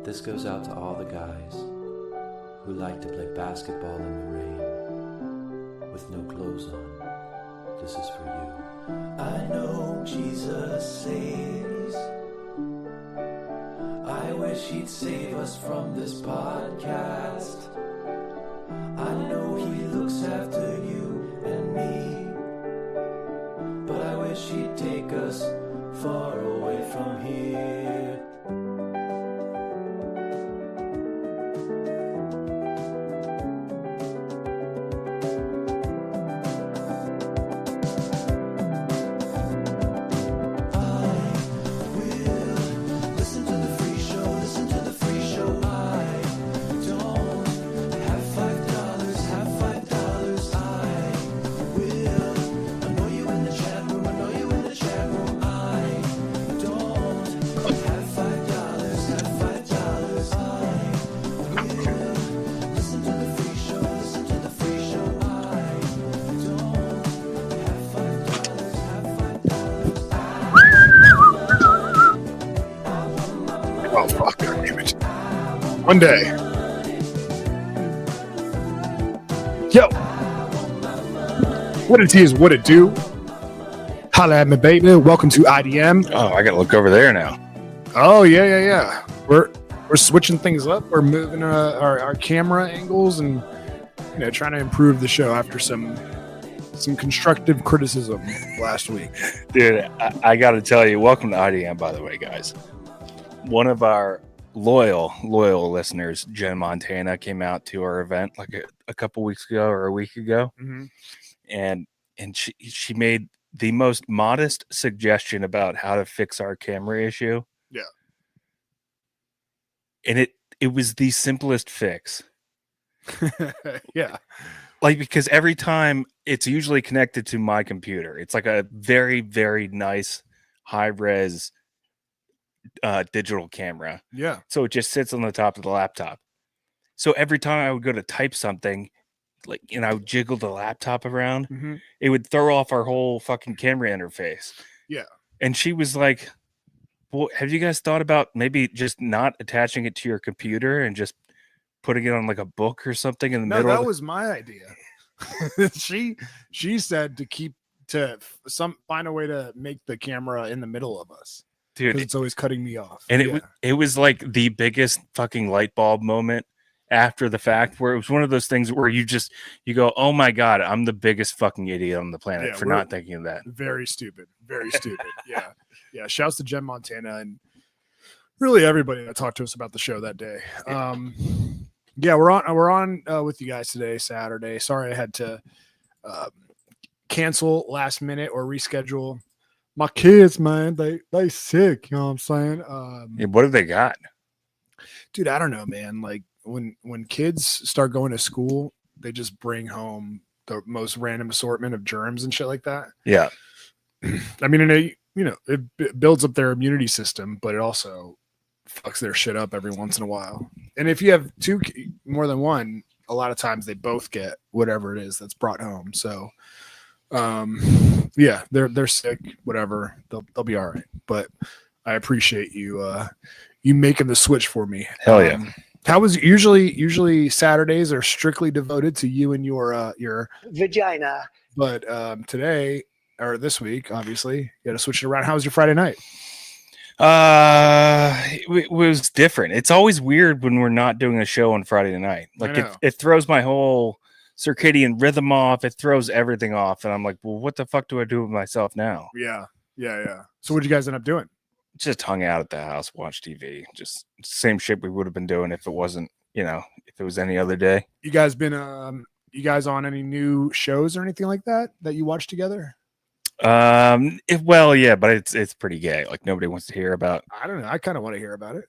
This goes out to all the guys who like to play basketball in the rain with no clothes on. This is for you. I know Jesus saves. I wish he'd save us from this podcast. I know he looks after you and me, but I wish he'd take us far away from here. One day. Yo. What it is, what it do. Holla at me, baby. Welcome to IDM. Oh, I gotta look over there now. Oh, yeah. We're switching things up. We're moving our camera angles and trying to improve the show after some constructive criticism last week. Dude, I gotta tell you, welcome to IDM, by the way, guys. One of our loyal listeners, Jen Montana, came out to our event like a couple weeks ago or a week ago. Mm-hmm. And she made the most modest suggestion about how to fix our camera issue. Yeah. And it was the simplest fix. Yeah. Like, because every time it's usually connected to my computer. It's like a very, very nice high-res digital camera. Yeah. So it just sits on the top of the laptop. So every time I would go to type something, I would jiggle the laptop around, mm-hmm. It would throw off our whole fucking camera interface. Yeah. And she was like, well, have you guys thought about maybe just not attaching it to your computer and just putting it on like a book or something in the middle? No, that was my idea. She said to find a way to make the camera in the middle of us. Dude, it's always cutting me off. And it was like the biggest fucking light bulb moment after the fact, where it was one of those things where you go, oh my God, I'm the biggest fucking idiot on the planet for not thinking of that. Very stupid. Yeah. Yeah. Shouts to Jen Montana and really everybody that talked to us about the show that day. Yeah, we're on with you guys today, Saturday. Sorry I had to cancel last minute or reschedule. My kids, man, they sick, you know what I'm saying? What have they got? Dude, I don't know, man. Like when kids start going to school, they just bring home the most random assortment of germs and shit like that. Yeah. I mean, it builds up their immunity system, but it also fucks their shit up every once in a while. And if you have more than one, a lot of times they both get whatever it is that's brought home. So yeah, they're sick, whatever, they'll be all right. But I appreciate you making the switch for me. Hell yeah. How was usually Saturdays are strictly devoted to you and your vagina, but today or this week, obviously you got to switch it around. How was your Friday night? It was different. It's always weird when we're not doing a show on Friday night. Like it throws my whole circadian rhythm off. It throws everything off. And I'm like, well, what the fuck do I do with myself now? Yeah. So what did you guys end up doing? Just hung out at the house, watched TV, just same shit we would have been doing if it wasn't, if it was any other day. You guys on any new shows or anything like that you watched together? Well, yeah, but it's pretty gay. Like nobody wants to hear about. I don't know. I kind of want to hear about it.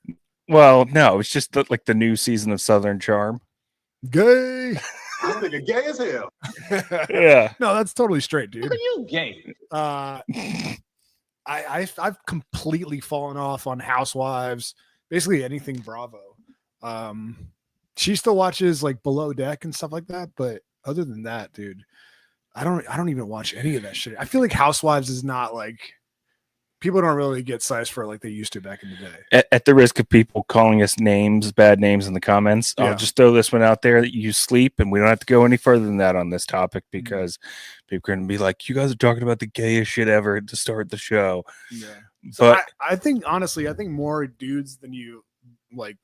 Well, no, it's just the new season of Southern Charm. Gay. I think you're gay as hell. Yeah. No, that's totally straight, dude. Look at you, gay. I've completely fallen off on Housewives, basically anything Bravo. She still watches like Below Deck and stuff like that, but other than that, dude, I don't even watch any of that shit. I feel like Housewives is not like people don't really get sized for it like they used to back in the day. At the risk of people calling us bad names in the comments, Yeah. I'll just throw this one out there that you sleep, and we don't have to go any further than that on this topic because people are going to be like, you guys are talking about the gayest shit ever to start the show. Yeah. So But I think, honestly, more dudes than you like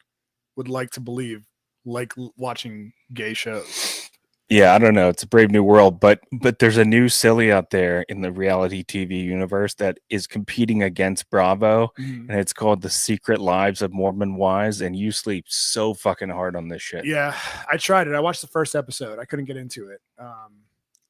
would like to believe like watching gay shows. yeah, I don't know. It's a brave new world, but there's a new silly out there in the reality TV universe that is competing against Bravo, and it's called The Secret Lives of Mormon Wives, and you sleep so fucking hard on this shit. Yeah, I tried it. I watched the first episode. I couldn't get into it.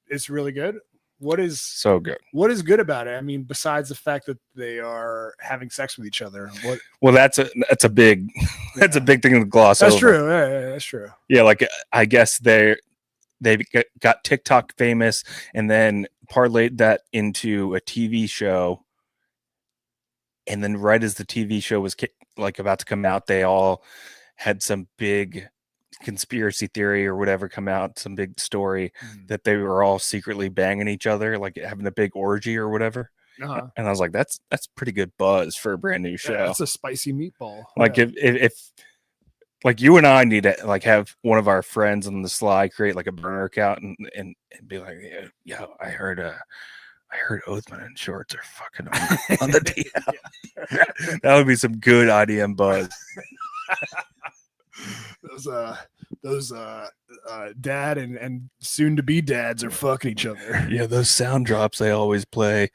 It's really good. What is So good. What is good about it? I mean, besides the fact that they are having sex with each other. What? Well, that's a big that's a big thing to gloss over. That's true. Yeah, that's true. Yeah, like I guess they got TikTok famous and then parlayed that into a TV show, and then right as the TV show was like about to come out, they all had some big conspiracy theory or whatever come out, some big story that they were all secretly banging each other, like having a big orgy or whatever. Uh-huh. And I was like, that's pretty good buzz for a brand new show. Yeah, that's a spicy meatball. Like if like you and I need to like have one of our friends on the sly create like a burner account and be like, yeah, I heard Oathman and Shorts are fucking on the DM. That would be some good IDM buzz. Those dad and soon to be dads are fucking each other. Yeah, those sound drops they always play,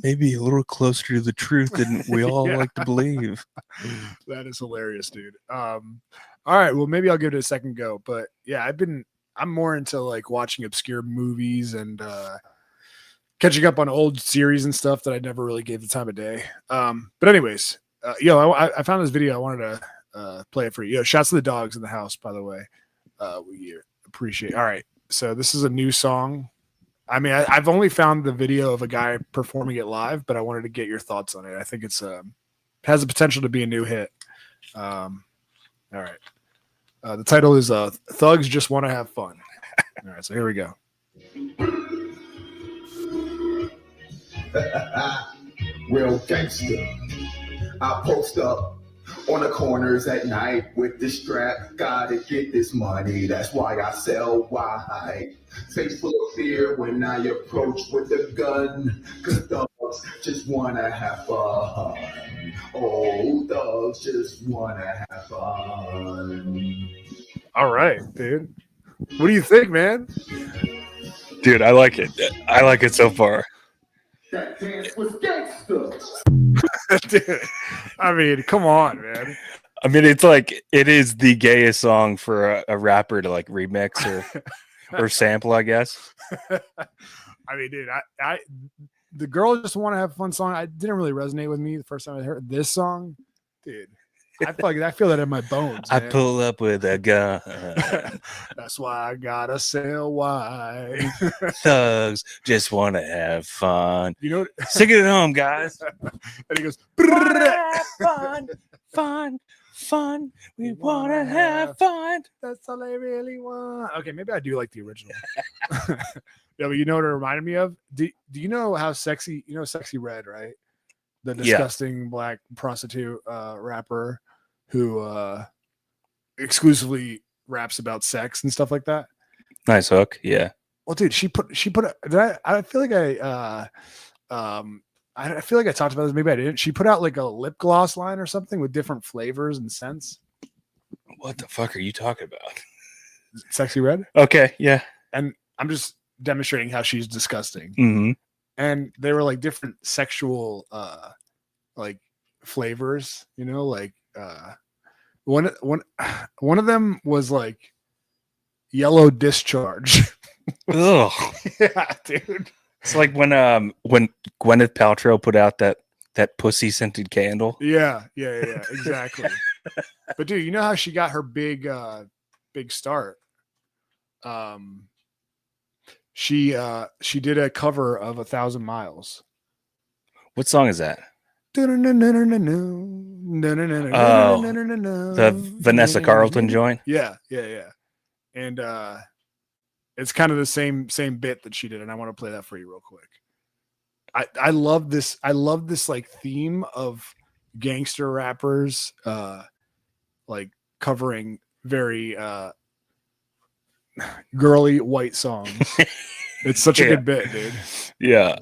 maybe a little closer to the truth than we all like to believe. That is hilarious, dude. All right, well maybe I'll give it a second go, but yeah, I'm more into like watching obscure movies and catching up on old series and stuff that I never really gave the time of day. But anyways, I found this video. I wanted to play it for you. Shouts to the dogs in the house, by the way. We appreciate. All right, so this is a new song. I mean, I've only found the video of a guy performing it live, but I wanted to get your thoughts on it. I think it's has the potential to be a new hit. All right, the title is "Thugs Just Want to Have Fun." All right, so here we go. Real gangster. I post up on the corners at night with the strap. Gotta get this money, that's why I sell wide. Face full of fear when I approach with a gun. Cause thugs just wanna have fun. Oh, thugs just wanna have fun. All right, dude. What do you think, man? Dude, I like it. I like it so far. That dance was gangster. Dude, I mean, come on, man. I mean, it's like it is the gayest song for a rapper to like remix or sample, I guess. I mean, dude, I the girl just want to have fun song. I didn't really resonate with me the first time I heard this song, dude. I feel that in my bones. I man. pull up with a gun. That's why I gotta sell wine. Thugs just want to have fun. You know, Sing it at home, guys. and he goes, fun. We want to have fun. that's all I really want. Okay, maybe I do like the original. Yeah, but you know what it reminded me of? Do you know how Sexy? You know Sexy Red, right? The disgusting black prostitute rapper who exclusively raps about sex and stuff like that. Nice hook, yeah. Well, dude, she put. I feel like I feel like I talked about this. Maybe I didn't. She put out like a lip gloss line or something with different flavors and scents. What the fuck are you talking about? Sexy Red. Okay, yeah. And I'm just demonstrating how she's disgusting. Mm-hmm. And they were like different sexual like flavors, you know, like one of them was like yellow discharge. Ugh. Yeah, dude. It's like when Gwyneth Paltrow put out that pussy scented candle. Yeah, exactly. But dude, you know how she got her big start? She did a cover of 1,000 Miles. What song is that? The Vanessa Carlton joint. Yeah. And it's kind of the same bit that she did, and I want to play that for you real quick. I love this. I love this like theme of gangster rappers like covering very girly white songs. It's such a good bit, dude. Yeah.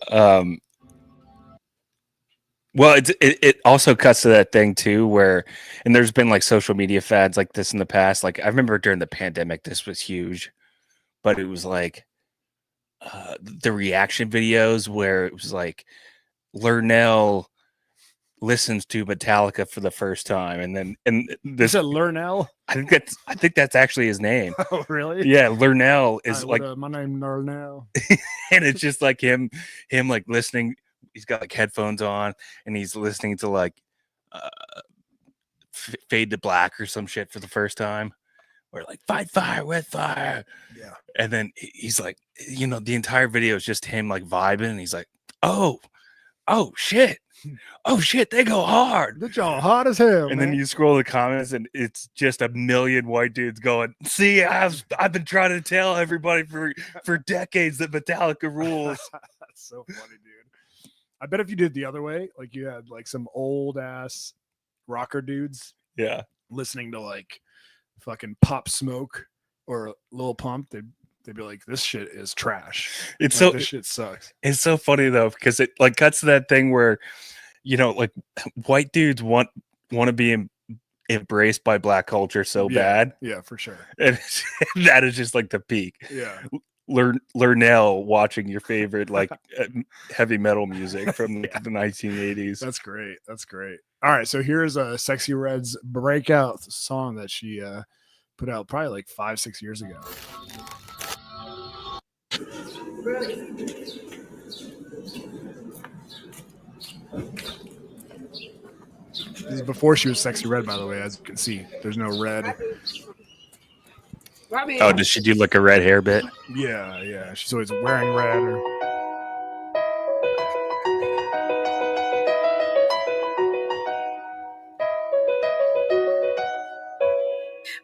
Well, it also cuts to that thing too, where, and there's been like social media fads like this in the past. Like I remember during the pandemic, this was huge, but it was like the reaction videos where it was like Lernell listens to Metallica for the first time, and this Is it Lernell? I think that's actually his name. Oh, really? Yeah, Lernell is like my name Lernell, and it's just like him like listening. He's got like headphones on and he's listening to like Fade to Black or some shit for the first time. Or like fight fire with fire. Yeah. And then he's like, you know, the entire video is just him like vibing, and he's like, oh shit. Oh shit, they go hard. They're all hot as hell. And man. then you scroll the comments and it's just a million white dudes going, see, I've been trying to tell everybody for decades that Metallica rules. That's so funny, dude. I bet if you did the other way, like you had like some old ass rocker dudes, Yeah, listening to like fucking Pop Smoke or Lil Pump, they'd be like, "This shit is trash. It's like, so this shit sucks." It's so funny though, because it like cuts to that thing where, you know, like white dudes want to be embraced by black culture so bad. Yeah, for sure. And that is just like the peak. Yeah. Lernell watching your favorite like heavy metal music from like, the 1980s. That's great. That's great. All right, so here's a Sexy Red's breakout song that she put out probably like 5-6 years ago. This is before she was Sexy Red, by the way. As you can see, there's no red. Oh, does she do like a red hair bit? Yeah. She's always wearing red.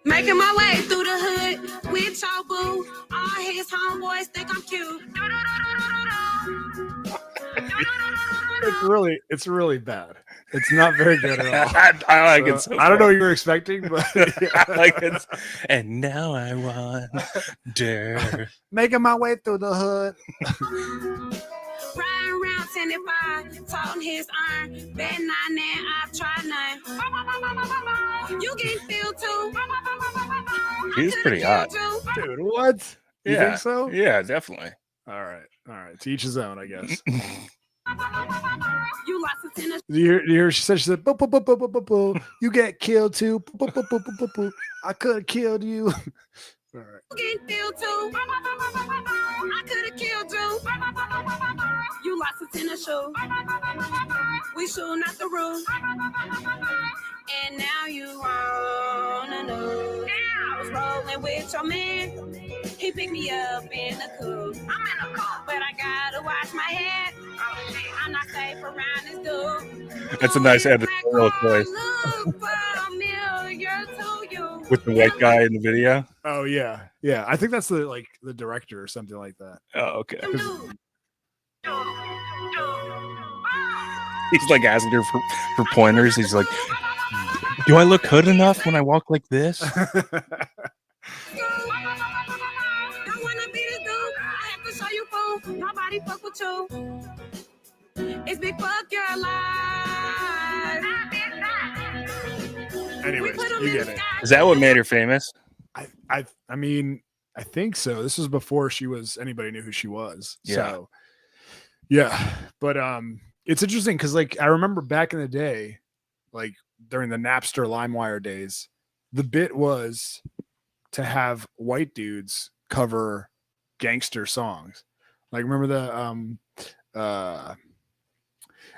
Making my way through the hood with your boo. All his homeboys think I'm cute. It's really bad. It's not very good at all. I like it. So I don't know what you were expecting, but I like it. And now I wonder. Making my way through the hood. Riding around 10 toting his iron. Bet none, I've tried none. You getting filled too. He's pretty hot. Dude, what? You think so? Yeah, definitely. All right. To each his own, I guess. You lost it in a You hear she said, boo, boo, boo, boo, boo, boo, boo. You get killed too. Boo, boo, boo, boo, boo, boo, boo. I could have killed you. All right. getting filled too. I could have killed you. You lost it in a shoe. We shooting out the roof. And now you wanna know. I was rolling with your man. He picked me up in the coupe. I'm in the coupe, but I gotta watch my head. I'm not safe around this dude. That's a nice editorial choice. With the white guy in the video. Oh yeah. I think that's the director or something like that. Oh, okay. He's like asking her for pointers. He's like, do I look hood enough when I walk like this? Nobody fuck with you. It's big fuck your life. Anyways, you get it. Is that what made her famous? I mean, I think so. This was before anybody knew who she was. Yeah. So yeah. But it's interesting because like I remember back in the day, like during the Napster LimeWire days, the bit was to have white dudes cover gangster songs. Like remember the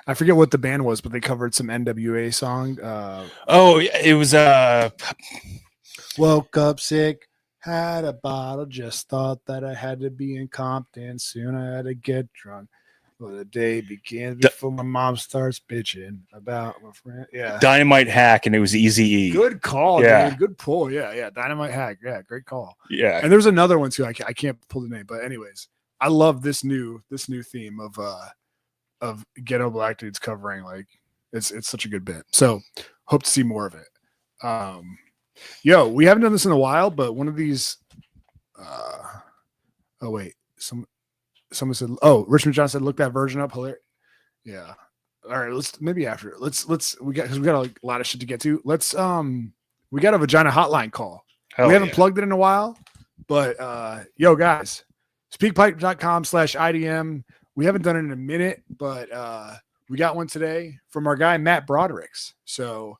I forget what the band was, but they covered some NWA song. It was Woke up sick, had a bottle, just thought that I had to be in Compton. Soon I had to get drunk. Well, the day begins before my mom starts bitching about my friend. Yeah. Dynamite Hack, and it was Eazy-E. Good call, Yeah. dude. Good pull. Yeah. Dynamite Hack. Yeah, great call. Yeah. And there's another one too. I can't pull the name, but anyways, I love this new theme of of ghetto black dudes covering like it's such a good bit. So hope to see more of it. Yo, we haven't done this in a while, but one of these oh wait, someone said, oh, Richmond John said, look that version up. Hilarious. Yeah. All right, let's maybe after. Let's we got a lot of shit to get to. Let's we got a Vagina Hotline call. We haven't plugged it in a while, but yo guys, speakpipe.com/IDM. We haven't done it in a minute, but we got one today from our guy Matt Brodericks. So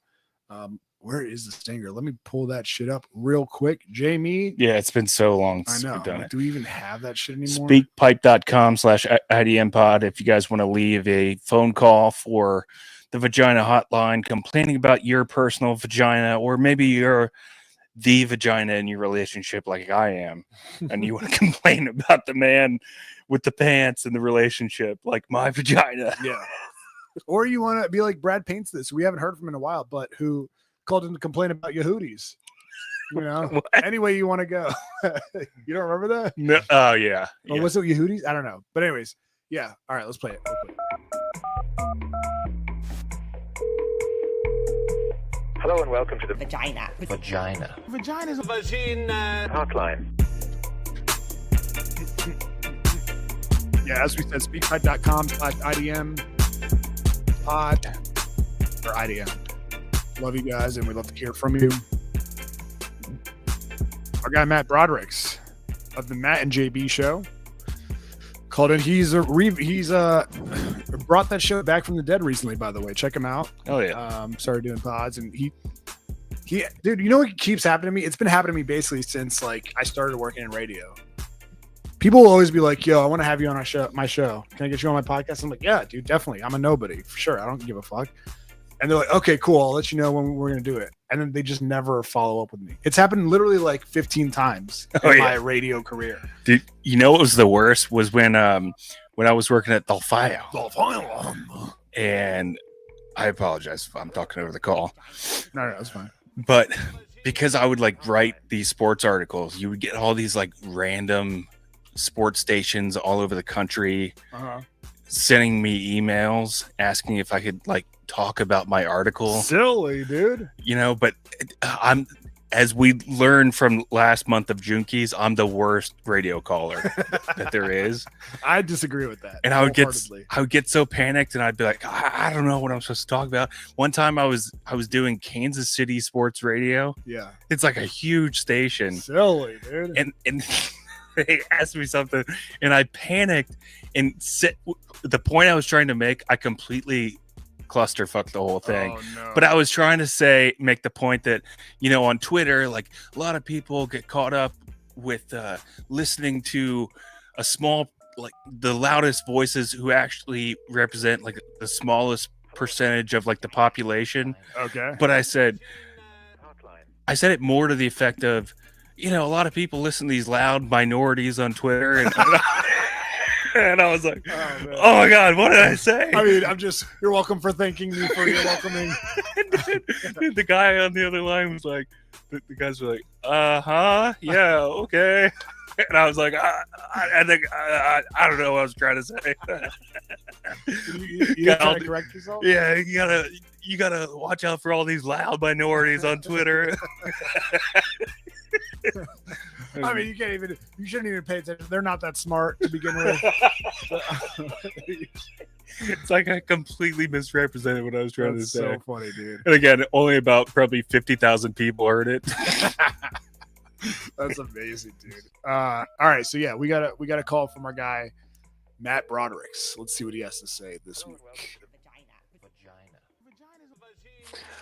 where is the stinger? Let me pull that shit up real quick. Jamie. Yeah, it's been so long I since know. we've done it. Do we even have that shit anymore? Speakpipe.com/IDM pod. If you guys want to leave a phone call for the Vagina Hotline, complaining about your personal vagina, or maybe you're the vagina in your relationship like I am, and you want to complain about the man with the pants in the relationship like my vagina. Yeah. Or you want to be like Brad Paints this. We haven't heard from him in a while, but who called in to complain about your hooties. You know, any way you want to go. You don't remember that? No. Oh, yeah. Or was it Yehudis? I don't know. But anyways, yeah. All right, let's play it. Hello and welcome to the Vagina Hotline. Yeah, as we said, speakpipe.com/IDM pod or IDM. Love you guys, and we'd love to hear from you. Our guy Matt Brodericks of the Matt and JB show called in. He's brought that show back from the dead recently, by the way. Check him out. Oh yeah. Started doing pods, and he dude, you know what keeps happening to me? It's been happening to me basically since like I started working in radio. People will always be like, yo, I want to have you on my show. Can I get you on my podcast? I'm like, yeah, dude, definitely. I'm a nobody for sure. I don't give a fuck. And they're like, okay, cool. I'll let you know when we're going to do it. And then they just never follow up with me. It's happened literally like 15 times in my radio career. Dude, you know what was the worst was when I was working at Othello. And I apologize if I'm talking over the call. No, that's fine. But because I would like write these sports articles, you would get all these like random sports stations all over the country sending me emails asking if I could like talk about my article. Silly, dude. You know, but I'm, as we learned from last month of Junkies, I'm the worst radio caller that there is. I disagree with that. And I would get so panicked, and I'd be like, I don't know what I'm supposed to talk about. One time I was doing Kansas City sports radio. Yeah. It's like a huge station. Silly, dude. And they asked me something, and I panicked, and the point I was trying to make, I completely clusterfucked the whole thing. Oh, no. But I was trying to make the point that, you know, on Twitter, like a lot of people get caught up with listening to a small, like the loudest voices who actually represent like the smallest percentage of like the population. Okay. But I said it more to the effect of, you know, a lot of people listen to these loud minorities on Twitter, and and I was like, oh my God, what did I say? I mean, you're welcome for thanking me for your welcoming. Dude, the guy on the other line was like, the guys were like, yeah, okay. And I was like, I think I don't know what I was trying to say. You gotta correct yourself? Yeah, you gotta watch out for all these loud minorities on Twitter. I mean, you shouldn't even pay attention. They're not that smart to begin with. It's like I completely misrepresented what I was trying to say. So funny, dude. And again, only about probably 50,000 people heard it. That's amazing, dude. All right, so yeah, we got a call from our guy Matt Brodericks. Let's see what he has to say this week.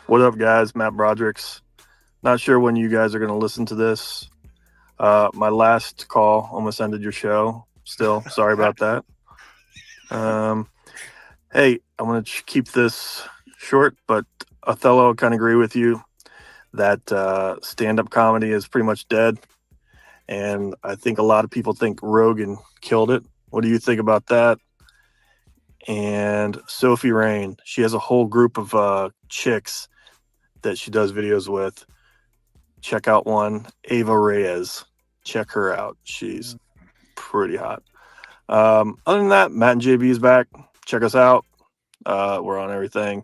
What up, guys? Matt Brodericks. Not sure when you guys are going to listen to this. My last call almost ended your show. Still, sorry about that. Hey, I'm going to keep this short, but Othello, I kind of agree with you that stand-up comedy is pretty much dead. And I think a lot of people think Rogan killed it. What do you think about that? And Sophie Rain, she has a whole group of chicks that she does videos with. Check out one, Ava Reyes. Check her out. She's pretty hot. Other than that, Matt and JB is back. check us out. We're on everything.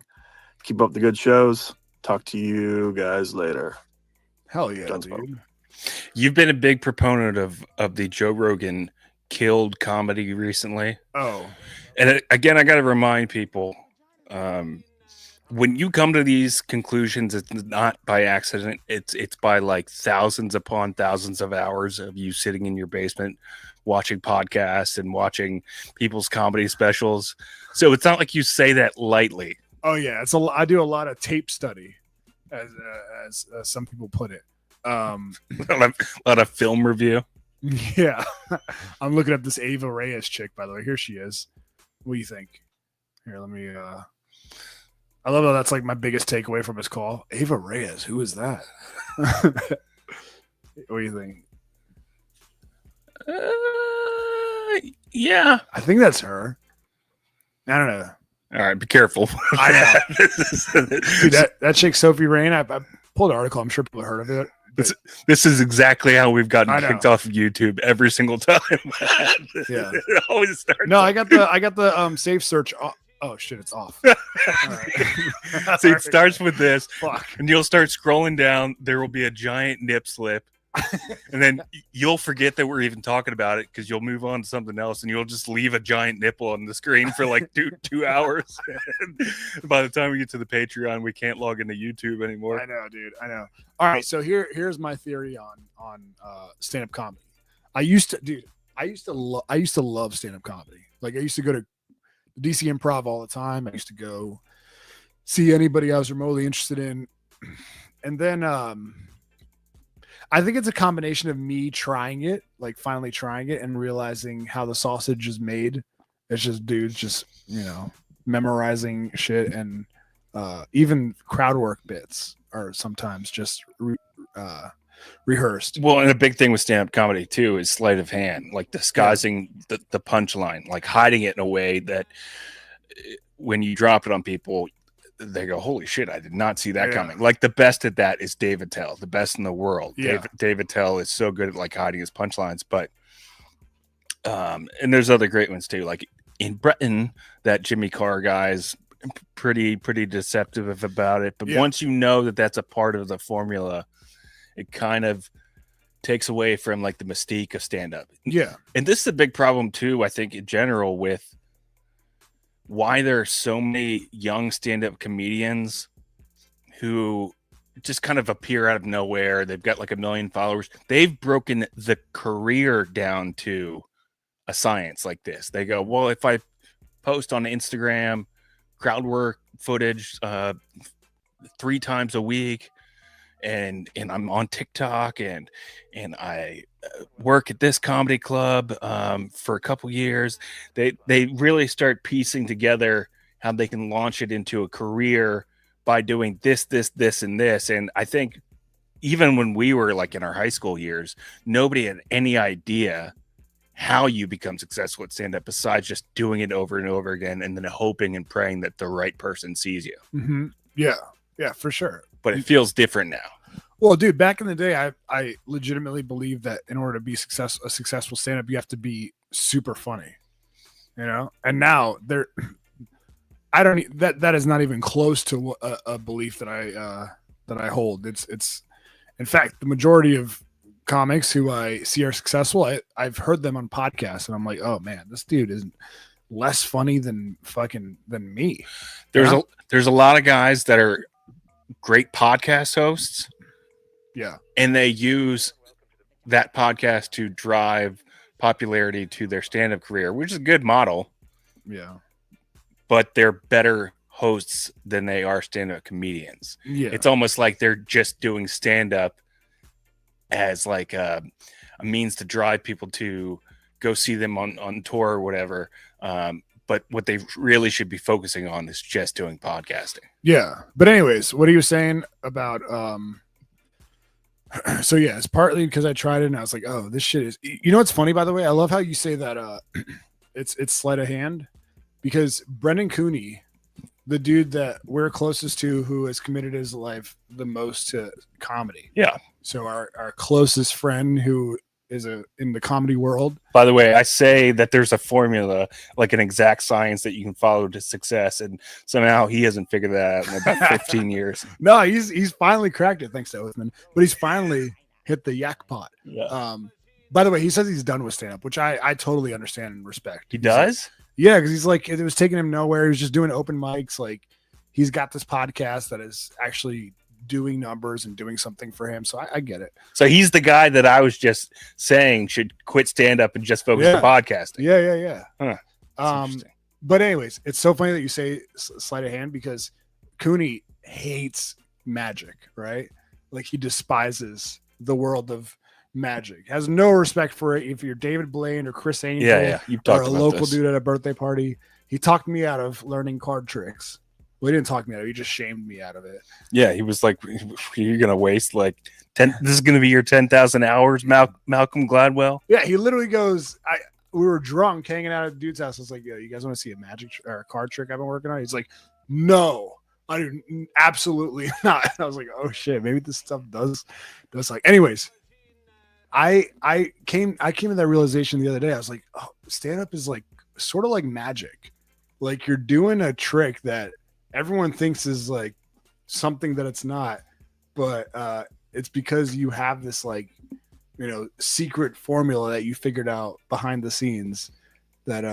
Keep up the good shows. Talk to you guys later. Hell yeah, Gunsmoke. dude. You've been a big proponent of the Joe Rogan killed comedy recently. Oh, And again, I got to remind people, when you come to these conclusions, it's not by accident. It's by like thousands upon thousands of hours of you sitting in your basement watching podcasts and watching people's comedy specials. So it's not like you say that lightly. oh yeah. I do a lot of tape study, as some people put it. A lot of film review. Yeah, I'm looking up this Ava Reyes chick. By the way, here she is. What do you think? Here, let me. I love how that's like my biggest takeaway from his call. Ava Reyes, who is that? What do you think? Yeah, I think that's her. I don't know. all right, be careful. I know. Dude, that chick Sophie Rain. I pulled an article. I'm sure people have heard of it. This is exactly how we've gotten I know. kicked off of YouTube every single time. Yeah. It always starts. No, I got the safe search. Oh shit, it's off. All right. So it starts with this, Fuck. and you'll start scrolling down. There will be a giant nip slip, and then you'll forget that we're even talking about it because you'll move on to something else, and you'll just leave a giant nipple on the screen for like two hours. And by the time we get to the Patreon, we can't log into YouTube anymore. I know, dude. I know. All right, so here's my theory on stand-up comedy. I used to love stand-up comedy. Like I used to go to DC Improv all the time. I used to go see anybody I was remotely interested in. And then I think it's a combination of me trying it, like finally trying it and realizing how the sausage is made. It's just dudes just, memorizing shit, and even crowd work bits are sometimes just rehearsed. Well, and a big thing with stand-up comedy too is sleight of hand, like disguising the punchline, like hiding it in a way that when you drop it on people, they go, "Holy shit, I did not see that coming." Like the best at that is Dave Attell, the best in the world. Yeah. Dave Attell is so good at like hiding his punchlines, but and there's other great ones too. Like in Britain, that Jimmy Carr guy's pretty deceptive about it. But once you know that that's a part of the formula, it kind of takes away from like the mystique of stand-up. Yeah. And this is a big problem too, I think, in general, with why there are so many young stand-up comedians who just kind of appear out of nowhere. They've got like 1 million followers. They've broken the career down to a science like this. They go, well, if I post on Instagram crowd work footage 3 times a week, and I'm on TikTok, and I work at this comedy club for a couple years, they really start piecing together how they can launch it into a career by doing this, and this. And I think even when we were like in our high school years, nobody had any idea how you become successful at stand-up besides just doing it over and over again and then hoping and praying that the right person sees you. Mm-hmm. Yeah, for sure. But it feels different now. Well, dude, back in the day, I legitimately believe that in order to be a successful stand-up, you have to be super funny, And now that is not even close to a belief that I hold. It's in fact the majority of comics who I see are successful. I've heard them on podcasts, and I'm like, oh man, this dude is less funny than me. There's a lot of guys that are great podcast hosts. Yeah. And they use that podcast to drive popularity to their stand-up career, which is a good model. Yeah. But they're better hosts than they are stand-up comedians. Yeah. It's almost like they're just doing stand-up as like a means to drive people to go see them on tour or whatever. But what they really should be focusing on is just doing podcasting. Yeah. But anyways, what are you saying about so yeah, it's partly because I tried it and I was like, oh, this shit is, what's funny, by the way? I love how you say that it's sleight of hand, because Brendan Cooney, the dude that we're closest to, who has committed his life the most to comedy. Yeah. So our closest friend who in the comedy world. By the way, I say that there's a formula, like an exact science that you can follow to success, and somehow he hasn't figured that out in about 15 years. No, he's finally cracked it, thanks to Oathman. But he's finally hit the yak pot. Yeah. By the way, he says he's done with stand-up, which I totally understand and respect. He does? Yeah, because he's like, it was taking him nowhere. He was just doing open mics. Like, he's got this podcast that is actually doing numbers and doing something for him. So I get it. So he's the guy that I was just saying should quit stand-up and just focus on podcasting. Yeah. Huh. But anyways, it's so funny that you say sleight of hand, because Cooney hates magic, right? Like, he despises the world of magic, has no respect for it. If you're David Blaine or Chris Angel, You've talked or a about local this. dude at a birthday party, he talked me out of learning card tricks. Well, he didn't talk me out of it. He just shamed me out of it. Yeah, he was like, you're going to waste like 10. This is going to be your 10,000 hours, Malcolm Gladwell. Yeah, he literally goes, we were drunk hanging out at the dude's house. I was like, yo, you guys want to see a magic or a card trick I've been working on? He's like, no, I do absolutely not. And I was like, oh shit, maybe this stuff does like. Anyways, I came to that realization the other day. I was like, oh, stand up is like sort of like magic. Like, you're doing a trick that everyone thinks is like something that it's not, but it's because you have this, like, you know, secret formula that you figured out behind the scenes that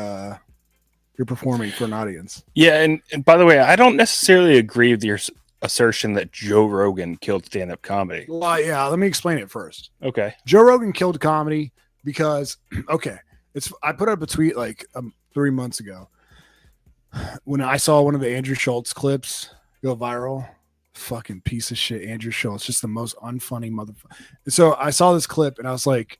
you're performing for an audience. Yeah, and by the way, I don't necessarily agree with your assertion that Joe Rogan killed stand-up comedy. Well, yeah, let me explain it first. Okay. Joe Rogan killed comedy because, okay, I put up a tweet like 3 months ago when I saw one of the Andrew Schultz clips go viral. Fucking piece of shit, Andrew Schultz, just the most unfunny motherfucker. So I saw this clip and I was like,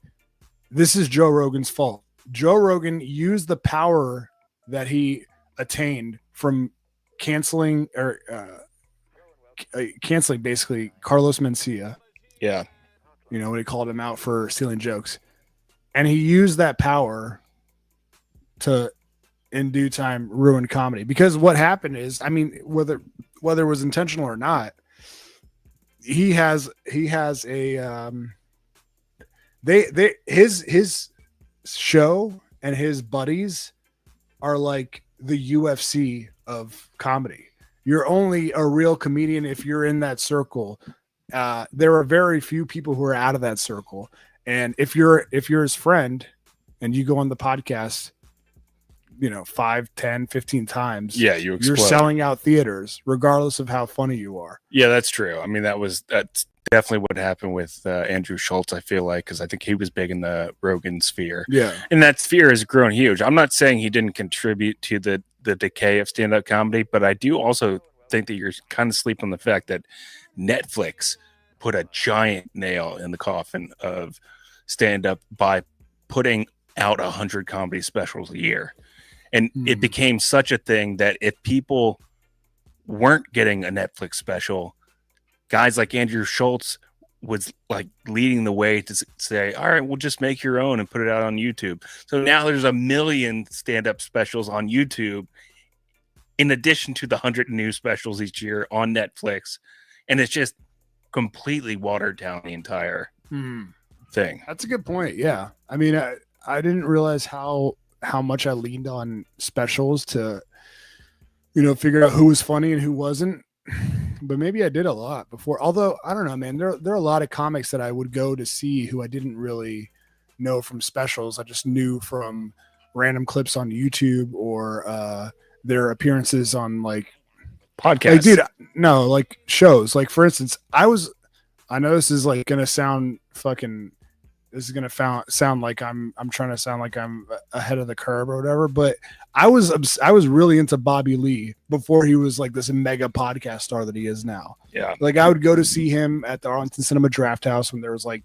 this is Joe Rogan's fault. Joe Rogan used the power that he attained from canceling basically Carlos Mencia. Yeah. You know, when he called him out for stealing jokes. And he used that power to, in due time, ruin comedy. Because what happened is, I mean, whether it was intentional or not, he has a his show and his buddies are like the UFC of comedy. You're only a real comedian if you're in that circle. There are very few people who are out of that circle. And if you're his friend and you go on the podcast, you know, 5, 10, 15 times, yeah, you're selling out theaters regardless of how funny you are. Yeah, that's true. I mean, that's definitely what happened with Andrew Schultz, I feel like, because I think he was big in the Rogan sphere. Yeah. And that sphere has grown huge. I'm not saying he didn't contribute to the decay of stand-up comedy, but I do also think that you're kind of sleeping on the fact that Netflix put a giant nail in the coffin of stand-up by putting out 100 comedy specials a year. And it became such a thing that if people weren't getting a Netflix special, guys like Andrew Schultz was like leading the way to say, all right, we'll just make your own and put it out on YouTube. So now there's 1 million stand-up specials on YouTube, in addition to the 100 new specials each year on Netflix. And it's just completely watered down the entire thing. That's a good point. Yeah. I mean, I didn't realize how much I leaned on specials to, you know, figure out who was funny and who wasn't. But maybe I did a lot before. Although, I don't know, man, there are a lot of comics that I would go to see who I didn't really know from specials. I just knew from random clips on YouTube or their appearances on like Podcasts. Like, dude, no, like shows. Like, for instance, I know this is like gonna sound fucking. This is gonna sound like I'm trying to sound like I'm ahead of the curve or whatever. But I was really into Bobby Lee before he was like this mega podcast star that he is now. Yeah, like I would go to see him at the Arlington Cinema Draft House when there was like,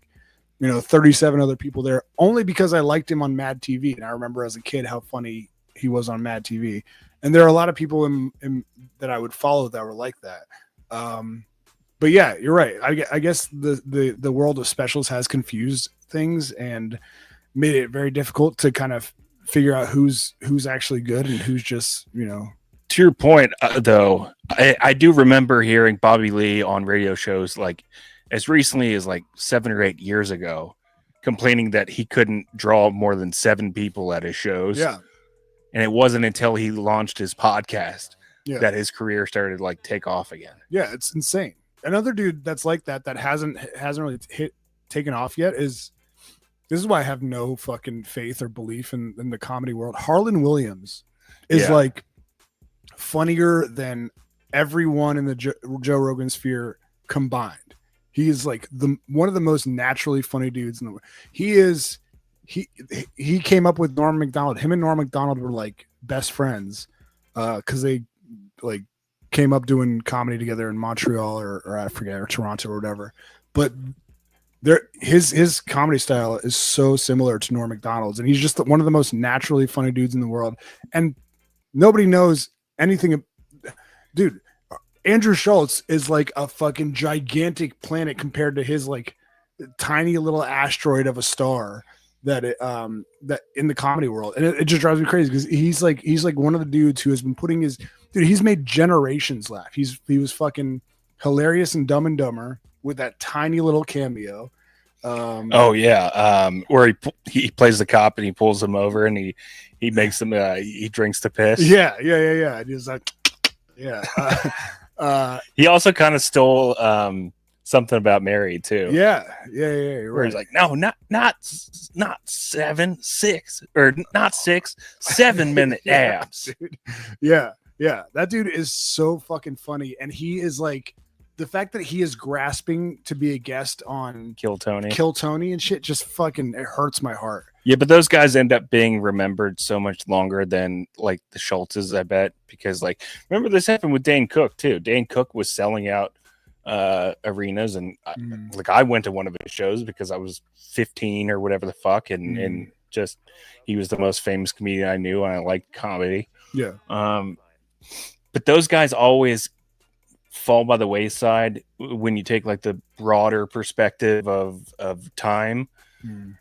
you know, 37 other people there, only because I liked him on Mad TV, and I remember as a kid how funny he was on Mad TV. And there are a lot of people in that I would follow that were like that. But yeah, you're right. I guess the world of specials has confused things and made it very difficult to kind of figure out who's actually good and who's just, you know. To your point, though, I do remember hearing Bobby Lee on radio shows like as recently as like 7 or 8 years ago complaining that he couldn't draw more than 7 people at his shows. Yeah. And it wasn't until he launched his podcast Yeah. that his career started to like take off again. Yeah, it's insane. Another dude that's like that hasn't really taken off yet is, this is why I have no fucking faith or belief in the comedy world. Harlan Williams is like funnier than everyone in the Joe Rogan sphere combined. He is like one of the most naturally funny dudes in the world. He came up with Norm Macdonald. Him and Norm Macdonald were like best friends because they like came up doing comedy together in Montreal or I forget, or Toronto or whatever. But his comedy style is so similar to Norm Macdonald's, and he's just one of the most naturally funny dudes in the world. And nobody knows anything. Dude, Andrew Schultz is like a fucking gigantic planet compared to his like tiny little asteroid of a star that in the comedy world. And it just drives me crazy because he's like one of the dudes who has been putting he's made generations laugh. He was fucking hilarious in Dumb and Dumber with that tiny little cameo. Where he plays the cop and he pulls him over and he makes him he drinks the piss. Yeah. And he's like, he also kind of stole something about Mary too. Yeah. You're where right. he's like, no, not 7, 6, or not 6, 7 minute abs. Dude. Yeah. That dude is so fucking funny, and he is like, the fact that he is grasping to be a guest on Kill Tony and shit just fucking, it hurts my heart. Yeah, but those guys end up being remembered so much longer than like the Schultzes, I bet, because like, remember this happened with Dane Cook too. Dane Cook was selling out arenas, and I went to one of his shows because I was 15 or whatever the fuck, and just he was the most famous comedian I knew, and I liked comedy. Yeah. But those guys always fall by the wayside when you take like the broader perspective of time. And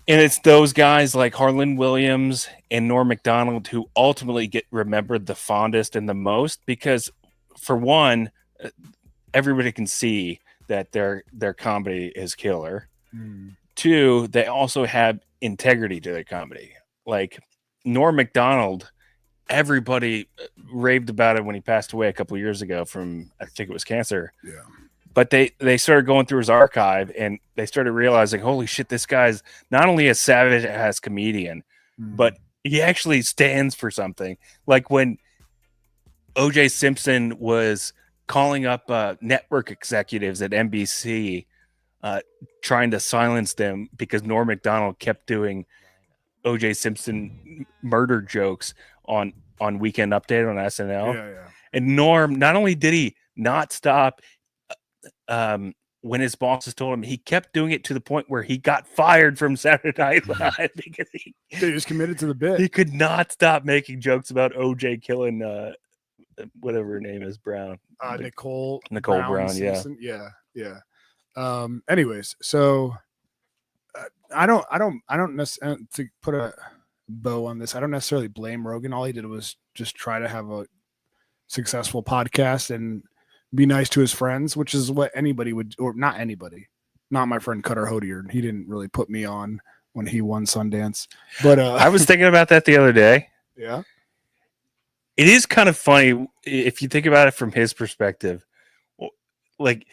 it's those guys like Harlan Williams and Norm Macdonald who ultimately get remembered the fondest and the most, because for one, everybody can see that their comedy is killer. 2, they also have integrity to their comedy. Like Norm Macdonald, everybody raved about it when he passed away a couple of years ago from, I think it was cancer. Yeah. But they started going through his archive and they started realizing, holy shit, this guy's not only a savage ass comedian, but he actually stands for something. Like when O.J. Simpson was calling up network executives at NBC, trying to silence them because Norm Macdonald kept doing O.J. Simpson murder jokes on Weekend Update on SNL. Yeah. And Norm, not only did he not stop when his bosses told him, he kept doing it to the point where he got fired from Saturday Night Live because he was committed to the bit. He could not stop making jokes about OJ killing whatever her name is, Brown. Nicole Brown, Simpson. Yeah. Anyways, so I don't necessarily, to put a bow on this, I don't necessarily blame Rogan. All he did was just try to have a successful podcast and be nice to his friends, which is what anybody would, or not anybody, not my friend Cutter Hodier. He didn't really put me on when he won Sundance, but I was thinking about that the other day. Yeah. It is kind of funny if you think about it from his perspective. Like,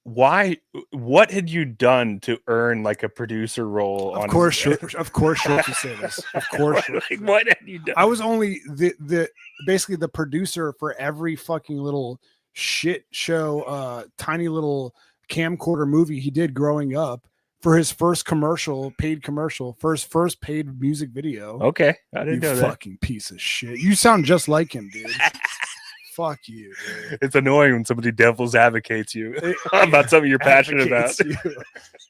what had you done to earn like a producer role? Of course, Schultz would say this. Of course. Like, what had you done? I was only the basically the producer for every fucking little shit show, tiny little camcorder movie he did growing up, for his first paid commercial, first paid music video. Okay, I didn't know that. Fucking piece of shit. You sound just like him, dude. Fuck you, dude. It's annoying when somebody devil's advocates you about something you're passionate about.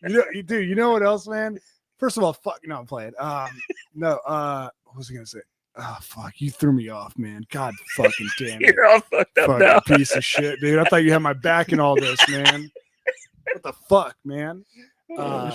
You know what else, man? First of all, fuck. No, I'm playing. What was I gonna say? Oh, fuck. You threw me off, man. God fucking damn it. You're all fucked up fucking now. Piece of shit, dude. I thought you had my back in all this, man. What the fuck, man?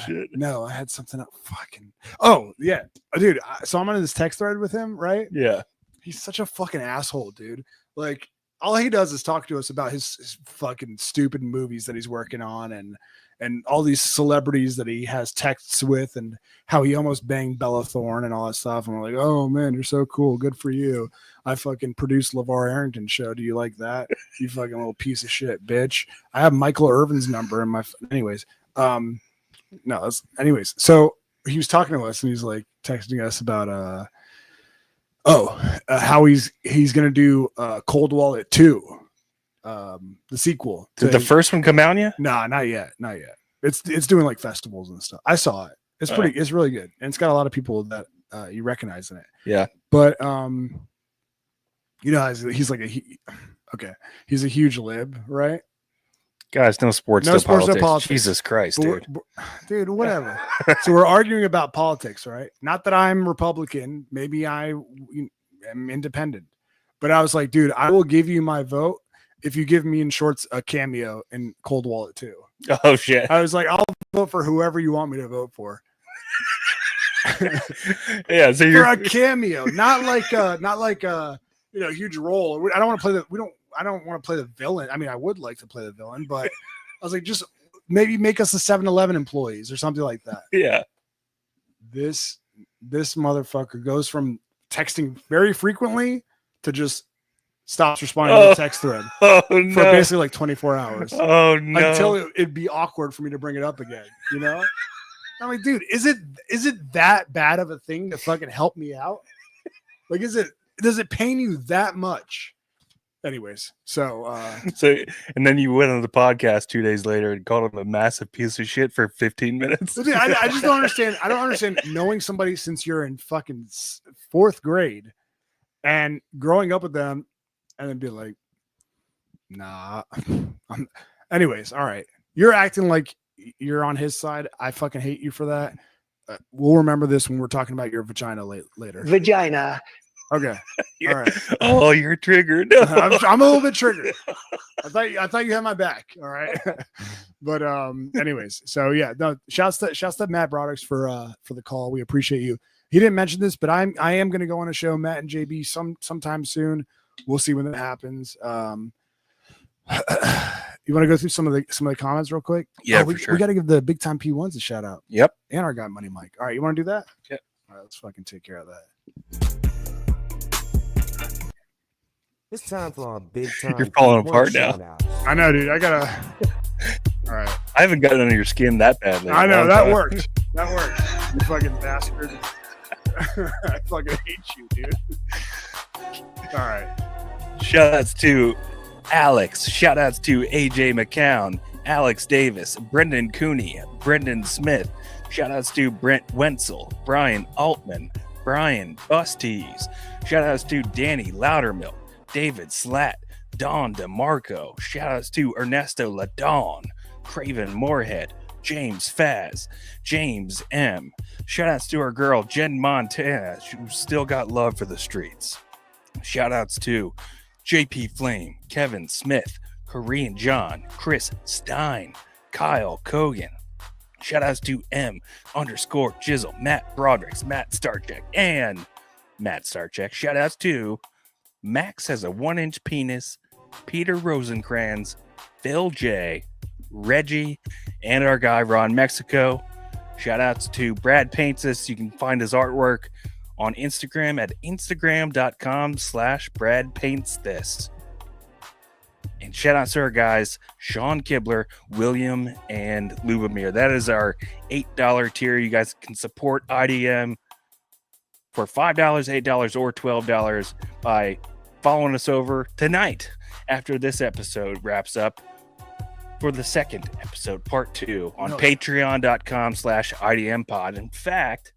Shit. No, I had something up. Fucking. Oh, yeah. Dude, so I'm on this text thread with him, right? Yeah. He's such a fucking asshole, dude. Like, all he does is talk to us about his fucking stupid movies that he's working on and all these celebrities that he has texts with and how he almost banged Bella Thorne and all that stuff. And we're like, oh man, you're so cool. Good for you. I fucking produced LeVar Arrington's show. Do you like that? You fucking little piece of shit, bitch. I have Michael Irvin's number in my, anyways. Anyways. So he was talking to us and he's like texting us about, how he's going to do Cold Wallet 2. The sequel. Did the first one come out yet? Nah, not yet. It's doing like festivals and stuff. I saw it. It's it's really good. And it's got a lot of people that you recognize in it. Yeah. But he's like he's a huge lib, right? Guys, no sports, no politics. Jesus Christ, dude, whatever. So we're arguing about politics, right? Not that I'm Republican. Maybe I am independent. But I was like, dude, I will give you my vote if you give me in shorts a cameo in Cold Wallet 2. Oh shit. I was like, I'll vote for whoever you want me to vote for. Yeah, so you're for a cameo, not like a huge role. I don't want to play I don't want to play the villain. I mean, I would like to play the villain, but I was like, just maybe make us the 7-Eleven employees or something like that. Yeah. This motherfucker goes from texting very frequently to just stops responding to the text thread for basically like 24 hours. Oh no! Until it'd be awkward for me to bring it up again. You know? I'm like, dude, is it that bad of a thing to fucking help me out? Like, does it pain you that much? Anyways, so and then you went on the podcast 2 days later and called him a massive piece of shit for 15 minutes. Dude, I just don't understand. I don't understand knowing somebody since you're in fucking 4th grade and growing up with them and then be like, nah. Anyways, all right. You're acting like you're on his side. I fucking hate you for that. We'll remember this when we're talking about your vagina later. Vagina. Okay. All right. Oh, you're triggered. No. I'm a little bit triggered. I thought you had my back. All right. But anyways, so yeah, no, shouts to Matt Brodders for the call. We appreciate you. He didn't mention this, but I am gonna go on a show, Matt and JB, sometime soon. We'll see when that happens. You want to go through some of the comments real quick? Yeah, for sure. We got to give the big time P1s a shout out. Yep. And our guy Money Mike. All right, you want to do that? Yeah. All right, let's fucking take care of that. It's time for our big time. You're falling apart now. I know, dude. I gotta. All right. I haven't gotten under your skin that badly. I know that worked. That worked. You fucking bastard. I fucking hate you, dude. All right. Shoutouts to Alex. Shoutouts to AJ McCown, Alex Davis, Brendan Cooney, Brendan Smith. Shoutouts to Brent Wenzel, Brian Altman, Brian Busties. Shoutouts to Danny Loudermilk, David Slat, Don DeMarco. Shoutouts to Ernesto Ladon, Craven Moorhead, James Faz, James M. Shoutouts to our girl Jen Montana, who's still got love for the streets. Shoutouts to JP Flame, Kevin Smith, Korean John, Chris Stein, Kyle Kogan. Shoutouts to M_Jizzle, Matt Broderick, Matt Starcheck, and Matt Starcheck. Shoutouts to Max has a 1-inch penis, Peter Rosencrantz, Phil J, Reggie, and our guy Ron Mexico. Shoutouts to Brad Paints Us. You can find his artwork on Instagram at instagram.com/BradPaintsThis. And shout out to our guys, Sean Kibler, William, and Lubomir. That is our $8 tier. You guys can support IDM for $5, $8, or $12 by following us over tonight after this episode wraps up for the second episode, part 2, on patreon.com/IDMpod. In fact,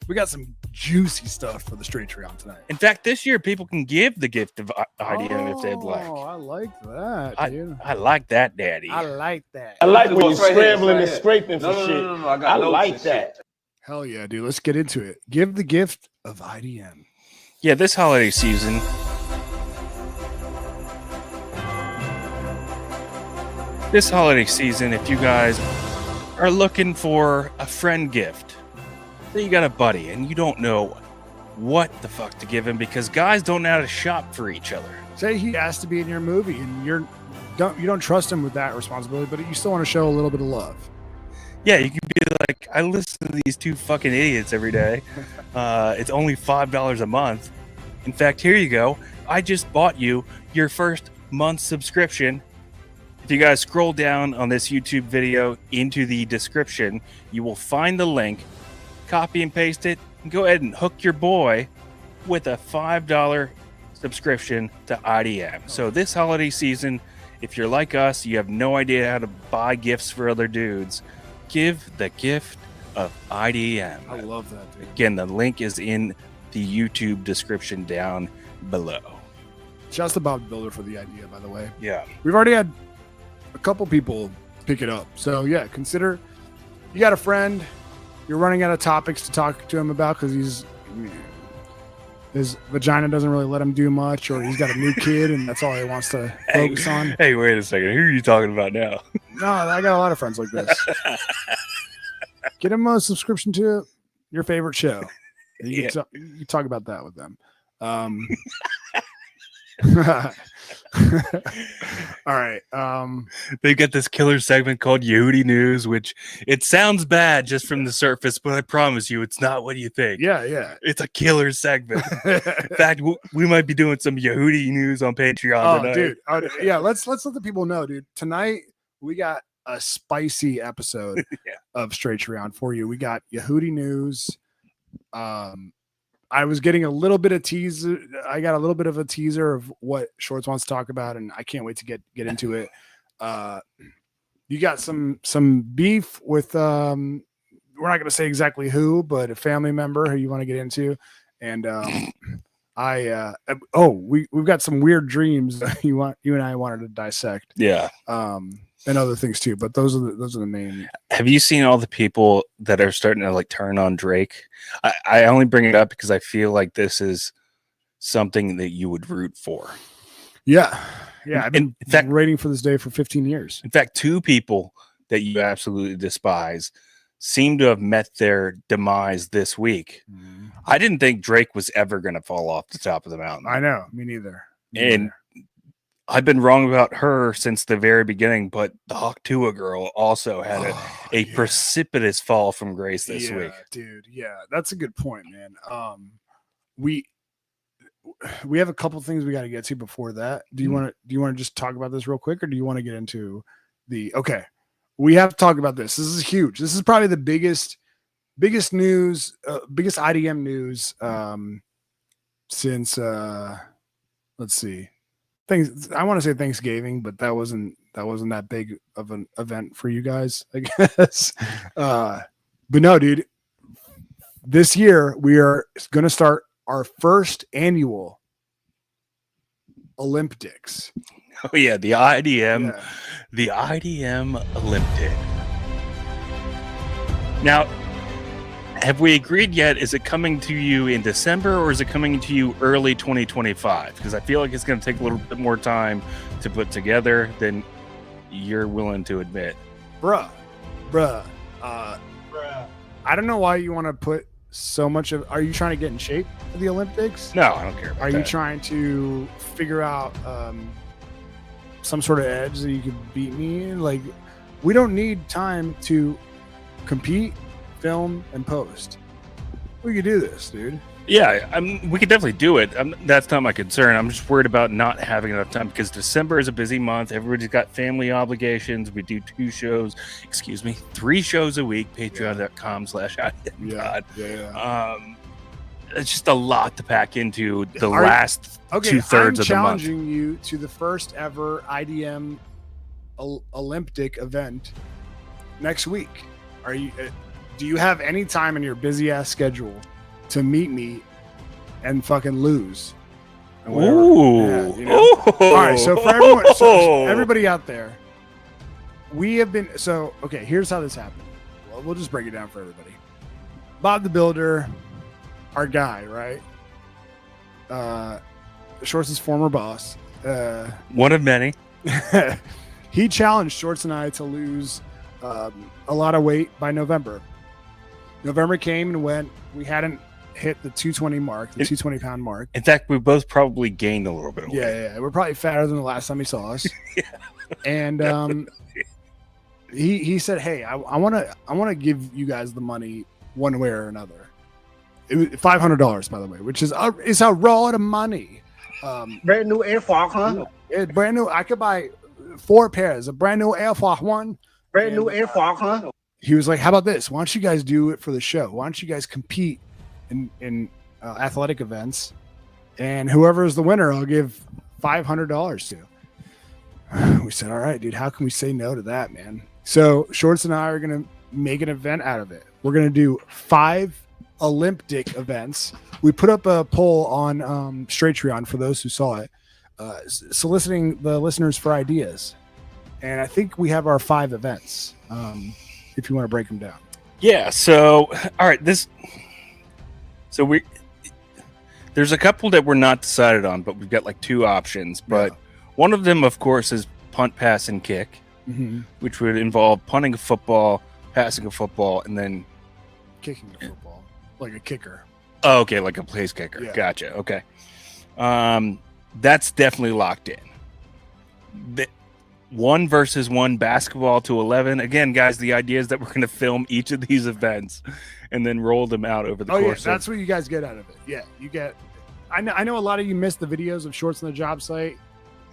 we got some juicy stuff for the Straight-treon tonight. In fact, this year people can give the gift of IDM if they'd like. Oh, I like that, dude. I like that, Daddy. I like that. I like when you're scrambling and scraping for shit. No, I like that. Hell yeah, dude. Let's get into it. Give the gift of IDM. Yeah, this holiday season, if you guys are looking for a friend gift, say you got a buddy and you don't know what the fuck to give him because guys don't know how to shop for each other. Say he has to be in your movie and you don't trust him with that responsibility, but you still want to show a little bit of love. Yeah, you can be like, I listen to these two fucking idiots every day. It's only $5 a month. In fact, here you go. I just bought you your first month subscription. If you guys scroll down on this YouTube video into the description, you will find the link, copy and paste it, and go ahead and hook your boy with a $5 subscription to IDM. So this holiday season, if you're like us, you have no idea how to buy gifts for other dudes, give the gift of IDM. I love that, dude. Again, the link is in the YouTube description down below. Shouts to Bob Builder for the idea, by the way. Yeah. We've already had a couple people pick it up. So, yeah, consider you got a friend, you're running out of topics to talk to him about because his vagina doesn't really let him do much, or he's got a new kid and that's all he wants to focus on. Hey, wait a second. Who are you talking about now? No, I got a lot of friends like this. Get him a subscription to your favorite show. You can talk about that with them. All right. They've got this killer segment called Yehudi News, which it sounds bad just from the surface, but I promise you, it's not what you think. Yeah. It's a killer segment. In fact, we might be doing some Yehudi News on Patreon tonight. Dude. Yeah, let's let the people know, dude. Tonight we got a spicy episode of Straight Around for you. We got Yehudi News. I was getting a little bit of teaser. I got a little bit of a teaser of what Shorts wants to talk about, and I can't wait to get into it. You got some beef with we're not going to say exactly who, but a family member who you want to get into, and we've got some weird dreams you and I wanted to dissect. Yeah. And other things too, but those are the main. Have you seen all the people that are starting to like turn on Drake? I only bring it up because I feel like this is something that you would root for. Yeah. I've been in fact, waiting for this day for 15 years. In fact, two people that you absolutely despise seem to have met their demise this week. Mm-hmm. I didn't think Drake was ever going to fall off the top of the mountain. I know, me neither. And I've been wrong about her since the very beginning, but the Hawk Tua girl also had a precipitous fall from grace this week. Dude. Yeah, that's a good point, man. We have a couple things we got to get to before that. Do you want to just talk about this real quick, or do you want to get into okay? We have to talk about this. This is huge. This is probably the biggest news, biggest IDM news since let's see. I want to say Thanksgiving, but that wasn't that big of an event for you guys, I guess. But no, dude, this year we are going to start our first annual Olympdics. Oh yeah, the IDM Olympic. Now, have we agreed yet? Is it coming to you in December or is it coming to you early 2025? Because I feel like it's going to take a little bit more time to put together than you're willing to admit. Bruh. I don't know why you want to put so much of. Are you trying to get in shape for the Olympics? No, I don't care about that. Are you trying to figure out some sort of edge that you could beat me in? Like, we don't need time to compete, film, and post. We could do this, dude. Yeah, we could definitely do it. That's not my concern. I'm just worried about not having enough time because December is a busy month. Everybody's got family obligations. We do 3 shows a week. Patreon.com/IDMPod. Yeah. It's just a lot to pack into the last 2/3 of the month. I'm challenging you to the first ever IDM Olympic event next week. Are you? Do you have any time in your busy ass schedule to meet me and fucking lose? Ooh. Yeah, you know? All right. So for everyone, everybody out there, we have been. So okay, here's how this happened. Well, we'll just break it down for everybody. Bob the Builder, our guy, right? Shorts' former boss. One of many. He challenged Shorts and I to lose a lot of weight by November. November came and went. We hadn't hit the 220 mark, the 220 pound mark. In fact, we both probably gained a little bit of weight. Yeah. We're probably fatter than the last time he saw us. And he said, "Hey, I want to give you guys the money one way or another." It was $500, by the way, which is a lot of money. Brand new Air Force, huh? It's brand new. I could buy 4 pairs, a brand new Air Force One. Brand new Air Force, huh? He was like, "How about this? Why don't you guys do it for the show? Why don't you guys compete in athletic events, and whoever is the winner, I'll give $500 to." We said, "All right, dude. How can we say no to that, man?" So Shorts and I are gonna make an event out of it. We're gonna do 5 Olympdic events. We put up a poll on Straight for those who saw it, soliciting the listeners for ideas, and I think we have our 5 events. If you want to break them down. Yeah. So, all right. There's a couple that we're not decided on, but we've got like 2 options. But one of them, of course, is punt, pass, and kick, which would involve punting a football, passing a football, and then kicking a football, like a kicker. Oh, okay, like a place kicker. Yeah. Gotcha. Okay. That's definitely locked in. 1 versus 1 basketball to 11. Again, guys, the idea is that we're going to film each of these events and then roll them out over the course. That's what you guys get out of it. Yeah, you get. I know a lot of you missed the videos of Shorts on the Job site.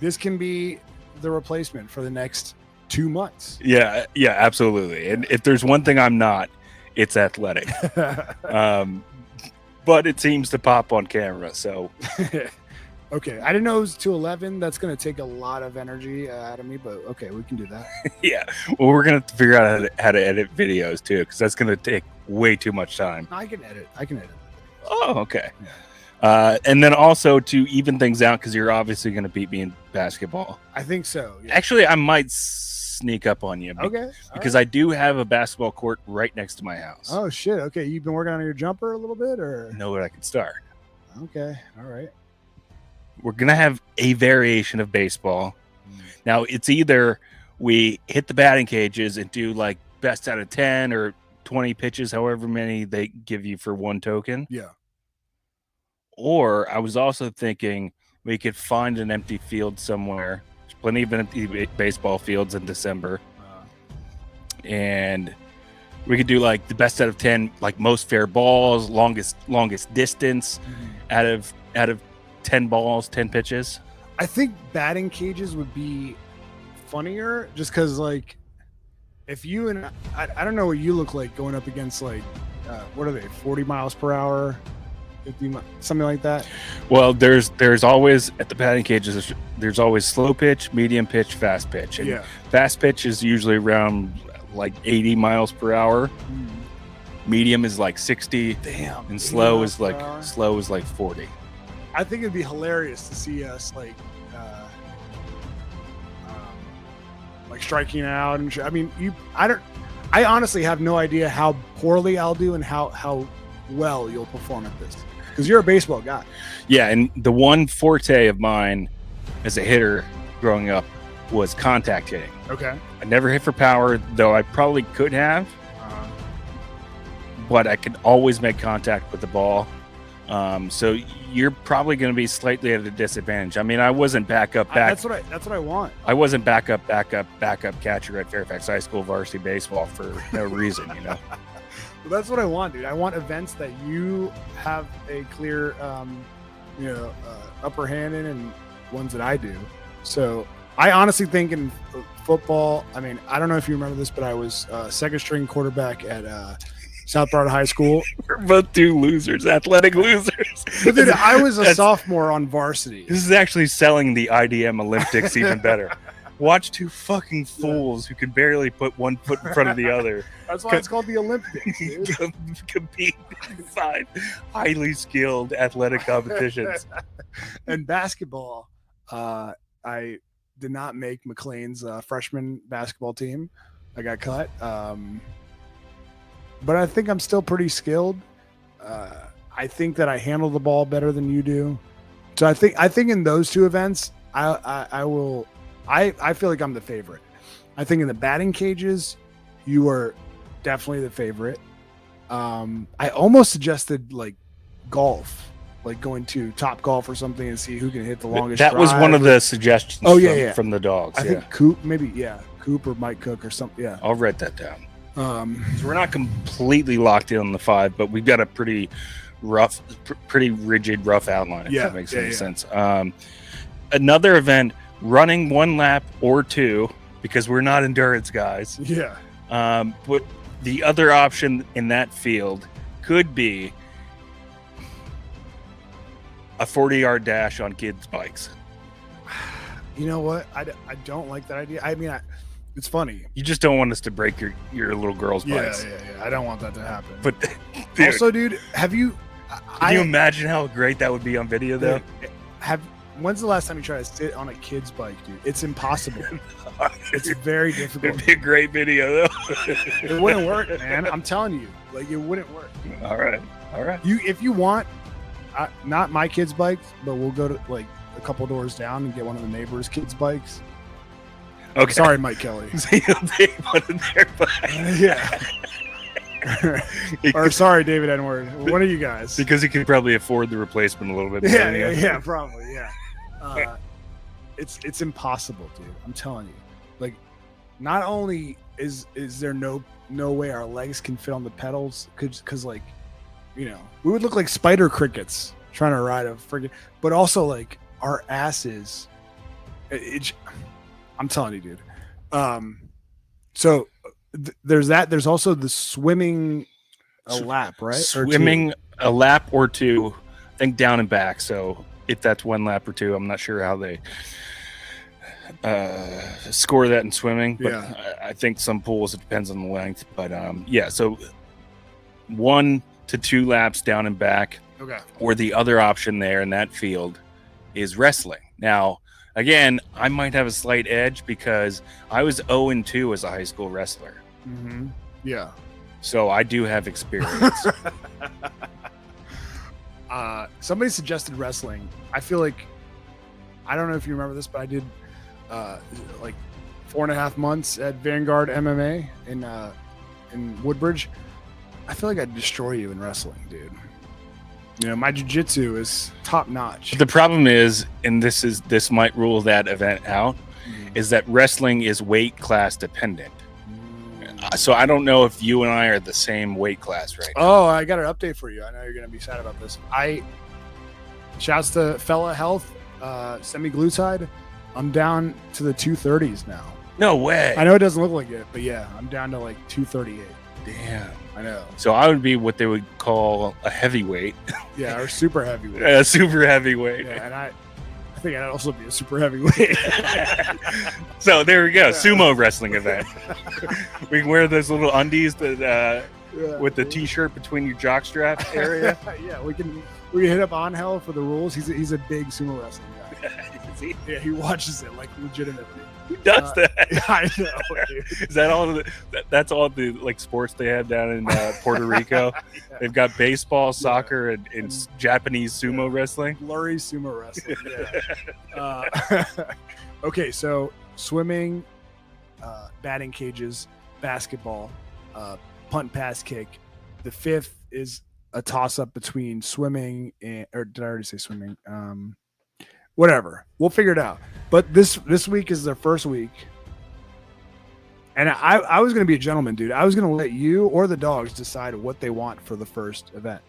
This can be the replacement for the next 2 months. Yeah, absolutely. And if there's one thing I'm not, it's athletic. But it seems to pop on camera. So. Okay, I didn't know it was to 11. That's going to take a lot of energy out of me, but okay, we can do that. Yeah, well, we're going to figure out how to edit videos too, because that's going to take way too much time. I can edit. Oh, okay. Yeah. And then also to even things out, because you're obviously going to beat me in basketball. I think so. Yeah. Actually, I might sneak up on you. Okay. Because I do have a basketball court right next to my house. Oh, shit. Okay, you've been working on your jumper a little bit, or? Know where I can start. Okay, all right. We're going to have a variation of baseball. Now, it's either we hit the batting cages and do like best out of 10 or 20 pitches, however many they give you for 1 token. Yeah. Or I was also thinking we could find an empty field somewhere. There's plenty of empty baseball fields in December. And we could do like the best out of 10, like most fair balls, longest distance out of 10 balls, 10 pitches. I think batting cages would be funnier just because, like, if you and I don't know what you look like going up against, like, what are they, 40 miles per hour, 50, something like that? Well, there's always, at the batting cages, there's always slow pitch, medium pitch, fast pitch. And fast pitch is usually around like 80 miles per hour. Medium is like 60. Damn. And slow is like 40. I think it'd be hilarious to see us like striking out and I mean, I honestly have no idea how poorly I'll do and how well you'll perform at this, because you're a baseball guy. Yeah, and the one forte of mine as a hitter growing up was contact hitting. Okay. I never hit for power, though I probably could have, but I could always make contact with the ball. So you're probably going to be slightly at a disadvantage. I mean, I wasn't backup. That's what I want. I wasn't backup catcher at Fairfax High School varsity baseball for no reason, you know. Well, that's what I want, dude. I want events that you have a clear, upper hand in, and ones that I do. So I honestly think in football, I mean, I don't know if you remember this, but I was second string quarterback at South Florida High School. We're both 2 losers, athletic losers. But dude, I was a sophomore on varsity. This is actually selling the IDM Olympdics even better. Watch 2 fucking fools who can barely put one foot in front of the other. That's why it's called the Olympics, dude. Compete inside highly skilled athletic competitions. And basketball, I did not make McLean's freshman basketball team. I got cut. But I think I'm still pretty skilled. I think that I handle the ball better than you do. So I think in those 2 events, I feel like I'm the favorite. I think in the batting cages, you are definitely the favorite. I almost suggested like golf, like going to Top Golf or something and see who can hit the longest. That was one of drive. the suggestions. From the dogs. I think Coop, maybe Coop or Mike Cook or something. Yeah, I'll write that down. So we're not completely locked in on the 5, but we've got a pretty rigid, rough outline. If that makes any sense. Another event, running 1 lap or 2, because we're not endurance guys. Yeah. But the other option in that field could be a 40-yard dash on kids' bikes. You know what? I don't like that idea. I mean, it's funny. You just don't want us to break your little girl's bikes. Yeah. I don't want that to happen. But also, dude, have you? Can you imagine how great that would be on video, though? When's the last time you tried to sit on a kid's bike, dude? It's impossible. It's very difficult. It'd be a great video, though. It wouldn't work, man. I'm telling you, like it wouldn't work. All right. If you want, not my kid's bike, but we'll go to like a couple doors down and get one of the neighbors' kids' bikes. Okay. Sorry, Mike Kelly. So you'll take one of their bikes. Yeah. Or sorry, David Edward. One of you guys. Because he could probably afford the replacement a little bit more. Yeah, probably. Yeah. It's impossible, dude. I'm telling you. Like, not only is there no way our legs can fit on the pedals, because like, you know, we would look like spider crickets trying to ride a friggin', but also like our asses. I'm telling you, dude. So there's that. There's also the swimming a lap, right? Swimming a lap or 2, I think down and back. So if that's 1 lap or 2, I'm not sure how they score that in swimming. But I think some pools, it depends on the length. But so 1 to 2 laps down and back. Okay. Or the other option there in that field is wrestling. Now, again, I might have a slight edge because I was 0-2 as a high school wrestler. Mm-hmm. Yeah. So I do have experience. Somebody suggested wrestling. I feel like, I don't know if you remember this, but I did like 4.5 months at Vanguard MMA in Woodbridge. I feel like I'd destroy you in wrestling, dude. You know, my jiu-jitsu is top notch. The problem is, and this might rule that event out, is that wrestling is weight class dependent. So I don't know if you and I are the same weight class right now. Oh, I got an update for you. I know you're going to be sad about this. Shouts to Fella Health, semi-glutide. I'm down to the 230s now. No way. I know it doesn't look like it, but yeah, I'm down to like 238. Damn. I know. So I would be what they would call a heavyweight. Yeah, or super heavyweight. A super heavyweight. Yeah, and I think I'd also be a super heavyweight. So there we go. Sumo wrestling event. We can wear those little undies that with the t-shirt between your jockstrap area. Yeah, we can hit up Angel for the rules. He's a big sumo wrestling guy. Yeah, he watches it like legitimately. Who does that? I know, dude. Is that all? That's all the like sports they have down in Puerto Rico. Yeah. They've got baseball, soccer, and Japanese sumo wrestling. Blurry sumo wrestling. Yeah. Okay, so swimming, batting cages, basketball, punt, pass, kick. The 5th is a toss-up between swimming and, or did I already say swimming? Whatever, we'll figure it out. But this week is their first week, and I was going to be a gentleman, dude. I was going to let you or the dogs decide what they want for the first event,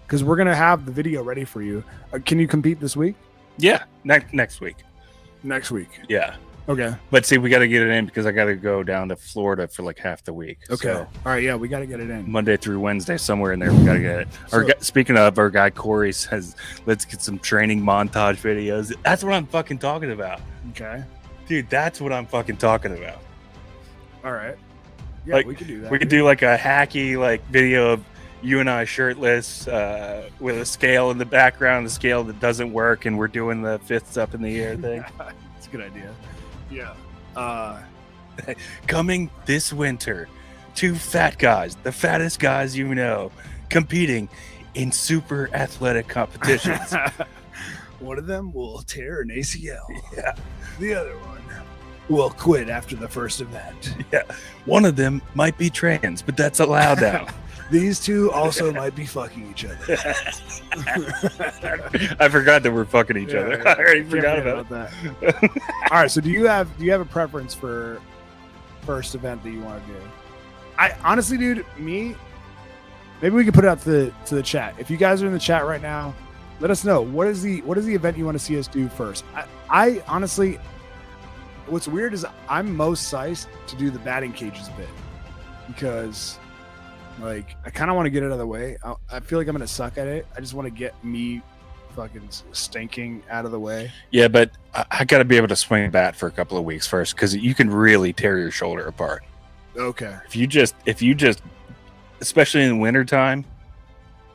because we're going to have the video ready for you. Can you compete this week? Yeah, next week. Next week. Yeah. Okay. But see, we got to get it in because I got to go down to Florida for like half the week. Okay. So all right. Yeah, we got to get it in Monday through Wednesday, somewhere in there. We got to get it. Speaking of, our guy Corey says, let's get some training montage videos. That's what I'm fucking talking about. Okay. Dude, that's what I'm fucking talking about. All right. Yeah, like, we could do that. We could do like a hacky like video of you and I shirtless with a scale in the background, a scale that doesn't work, and we're doing the fists up in the air thing. That's a good idea. Yeah. Coming this winter, 2 fat guys, the fattest guys you know, competing in super athletic competitions. One of them will tear an ACL. Yeah. The other one will quit after the first event. Yeah. One of them might be trans, but that's allowed now. These two also might be fucking each other. I forgot that we're fucking each other. Yeah. I already Can't forgot forget about that. All right, so do you have a preference for first event that you want to do? I honestly, dude, maybe we can put it out to the chat. If you guys are in the chat right now, let us know what is the event you want to see us do first. I honestly, what's weird is I'm most psyched to do the batting cages bit because, like, I kind of want to get it out of the way. I feel like I'm gonna suck at it. I just want to get me fucking stinking out of the way. Yeah, but I got to be able to swing a bat for a couple of weeks first because you can really tear your shoulder apart. Okay. If you just, especially in the wintertime,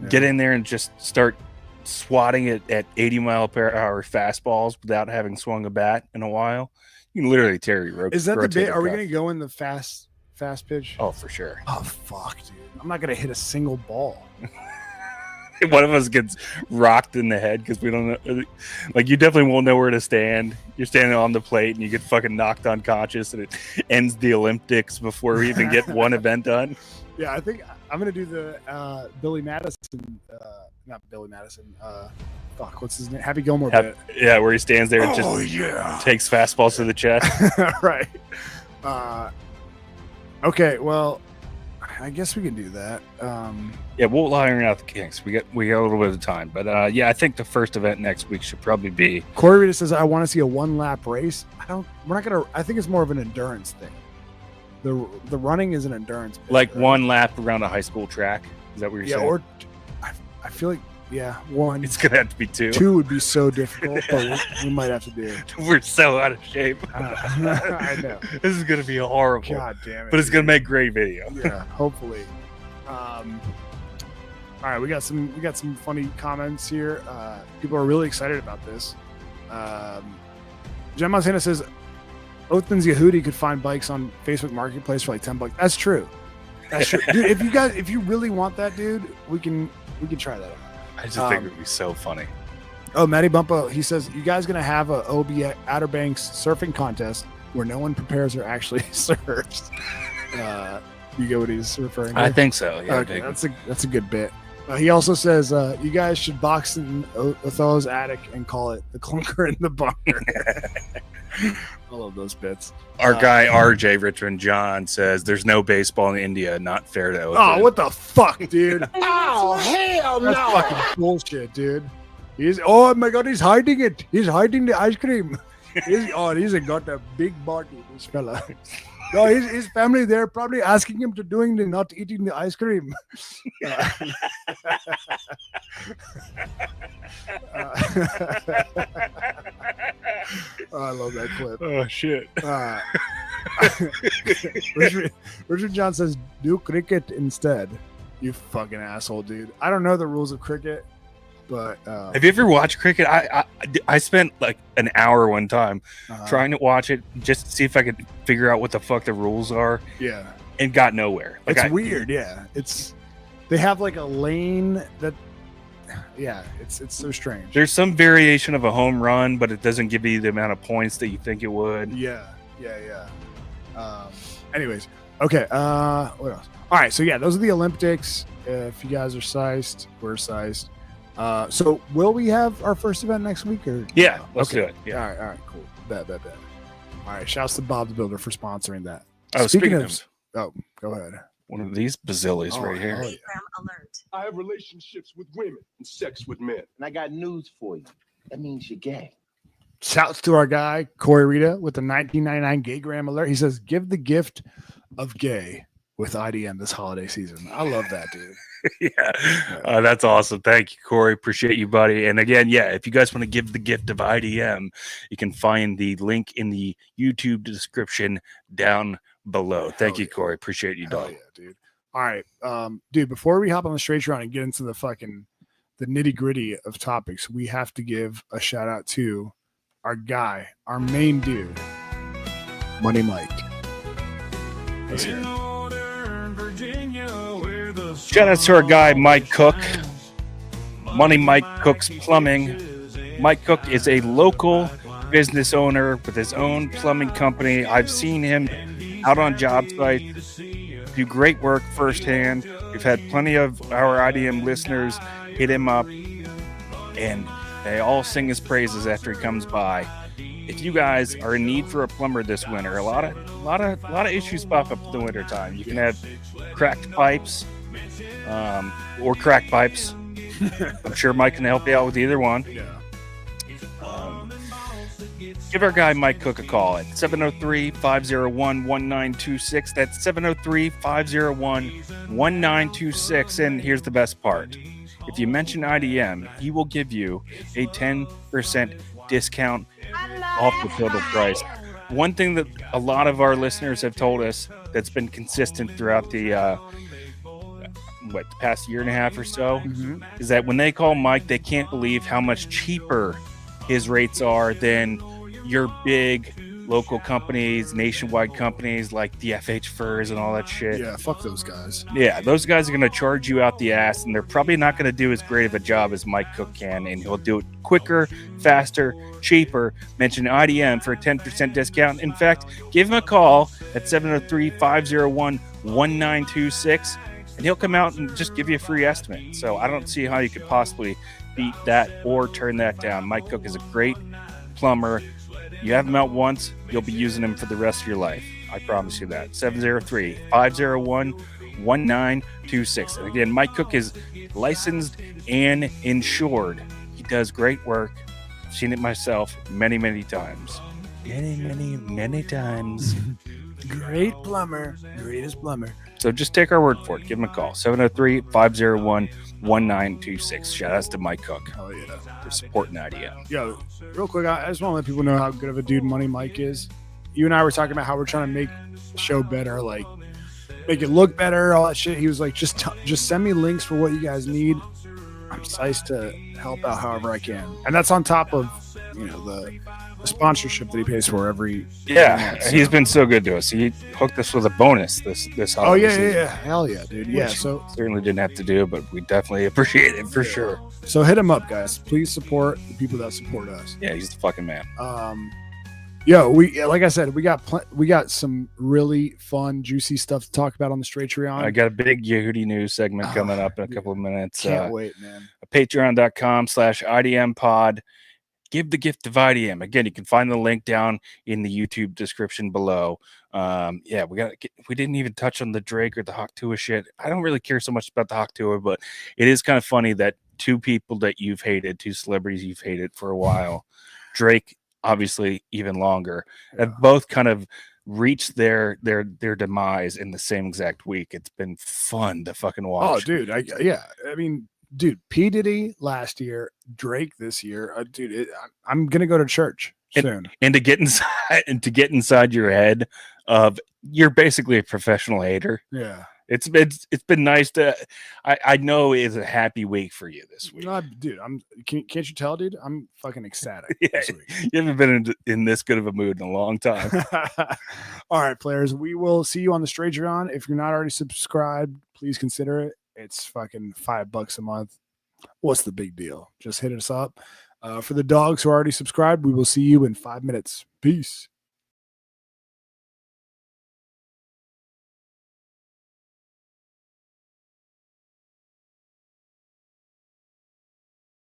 get in there and just start swatting it at 80-mile-per-hour fastballs without having swung a bat in a while, you can literally tear your rope. Is that the bit? Are we going to go in the fast pitch? Oh, for sure. Oh, fuck, dude. I'm not going to hit a single ball. One of us gets rocked in the head because we don't know. Like, you definitely won't know where to stand. You're standing on the plate and you get fucking knocked unconscious and it ends the Olympics before we even get one event done. Yeah, I think I'm going to do the Billy Madison, not Billy Madison. Fuck, what's his name? Happy Gilmore bit. Yeah, where he stands there and just takes fastballs to the chest. Right. Okay, well, I guess we can do that. Yeah, we'll iron out the kinks. We got a little bit of time, but yeah, I think the first event next week should probably be. Corey Rita says, "I want to see a 1-lap race." We're not gonna. I think it's more of an endurance thing. The running is an endurance bit, like right? 1 lap around a high school track. Is that what you're saying? Or I feel like 1. It's gonna have to be 2. 2 would be so difficult, but we might have to do it. We're so out of shape. I know. This is gonna be horrible. God damn it! But it's gonna make great video. Yeah, hopefully. All right, we got some funny comments here. People are really excited about this. Jen Montana says, Othman's Yehudi could find bikes on Facebook Marketplace for like $10. That's true. That's true. Dude, if you really want that, dude, we can try that out. I just think it would be so funny. Oh, Matty Bumpo, he says, you guys gonna have a OB Outer Banks surfing contest where no one prepares or actually surfs? You get what he's referring to? I think so. Yeah, okay, that's a good bit. He also says you guys should box in Othello's attic and call it the clunker in the bunker. I love those bits. Our guy RJ Richmond John says there's no baseball in India. Not fair to Othman. Oh, what the fuck, dude? Oh, hell no. That's fucking bullshit, dude. Oh my god, he's hiding it. He's hiding the ice cream. He's got a big body, this fella. No, his family, they're probably asking him to doing the not eating the ice cream. I love that clip. Oh shit. Richard John says, do cricket instead. You fucking asshole, dude. I don't know the rules of cricket, but have you ever watched cricket? I spent like an hour one time trying to watch it just to see if I could figure out what the fuck the rules are. Yeah, and got nowhere. Like, it's weird. Yeah, they have like a lane that. Yeah, it's so strange. There's some variation of a home run, but it doesn't give you the amount of points that you think it would. Yeah. Anyways, okay. What else? All right, so yeah, those are the Olympics. If you guys are sized, we're sized. So will we have our first event next week or? Yeah, let's do it. Yeah. All right, cool. Bet. All right, shouts to Bob the Builder for sponsoring that. Oh, speaking of, go ahead. One of these bazillies right here. Alert. I have relationships with women and sex with men. And I got news for you. That means you're gay. Shouts to our guy, Corey Rita, with the 1999 Gaygram alert. He says, give the gift of gay with IDM this holiday season. I love that, dude. Yeah, that's awesome. Thank you, Corey. Appreciate you, buddy. And again, yeah, if you guys want to give the gift of IDM, you can find the link in the YouTube description down below. Thank you, Corey. Appreciate you, dog. Yeah, dude. All right, dude. Before we hop on the straight round and get into the nitty gritty of topics, we have to give a shout out to our guy, our main dude, Money Mike. Let's hear it. Shout out to our guy, Mike Cook. Money Mike Cook's Plumbing. Mike Cook is a local business owner with his own plumbing company. I've seen him out on job sites do great work firsthand. We've had plenty of our IDM listeners hit him up, and they all sing his praises after he comes by. If you guys are in need for a plumber this winter, a lot of issues pop up in the winter time. You can have cracked pipes, or crack pipes. I'm sure Mike can help you out with either one. Yeah. Give our guy Mike Cook a call at 703-501-1926. That's 703-501-1926. And here's the best part. If you mention IDM, he will give you a 10% discount off the total price. One thing that a lot of our listeners have told us that's been consistent throughout the past year and a half or so is that when they call Mike, they can't believe how much cheaper his rates are than your big local companies, nationwide companies like the FH Furs and all that shit. Yeah, fuck those guys. Yeah, those guys are going to charge you out the ass, and they're probably not going to do as great of a job as Mike Cook can, and he'll do it quicker, faster, cheaper. Mention IDM for a 10% discount. In fact, give him a call at 703-501-1926, and he'll come out and just give you a free estimate. So I don't see how you could possibly beat that or turn that down. Mike Cook is a great plumber. You have him out once, you'll be using him for the rest of your life. I promise you that. 703-501-1926. And again, Mike Cook is licensed and insured. He does great work. I've seen it myself many, many times. Many times. Great plumber. Greatest plumber. So just take our word for it. Give him a call. 703-501-1926. Shout outs to Mike Cook. Oh, yeah. For supporting IDM. Yo, real quick, I just want to let people know how good of a dude Money Mike is. You and I were talking about how we're trying to make the show better, like make it look better, all that shit. He was like, just send me links for what you guys need. I'm psyched to help out however I can. And that's on top of, the sponsorship that he pays for every month, so. He's been so good to us. He hooked us with a bonus this holiday season. Yeah, hell yeah, dude. Yeah, so certainly didn't have to do, but we definitely appreciate it for sure. So hit him up, guys. Please support the people that support us. Yeah, he's the fucking man. Like I said, we got some really fun, juicy stuff to talk about on the Straight-Treon. I got a big Yehudi news segment coming up in a couple of minutes. Can't wait, man. Patreon.com/IDM pod. Give the gift of IDM. Again, you can find the link down in the YouTube description below. We didn't even touch on the Drake or the Hawk Tua shit. I don't really care so much about the Hawk Tua, but it is kind of funny that two celebrities you've hated for a while, Drake obviously even longer, have both kind of reached their demise in the same exact week. It's been fun to fucking watch. Oh, dude, I mean, dude, P. Diddy last year, Drake this year. I'm gonna go to church soon. And to get inside your head of you're basically a professional hater. Yeah. It's been nice to. I know it's a happy week for you this week, dude. Can't you tell, dude? I'm fucking ecstatic. Yeah, this week. You haven't been in this good of a mood in a long time. All right, players. We will see you on the Straight-Treon. If you're not already subscribed, please consider it. It's fucking $5 a month. What's the big deal? Just hit us up. For the dogs who are already subscribed, we will see you in 5 minutes. Peace.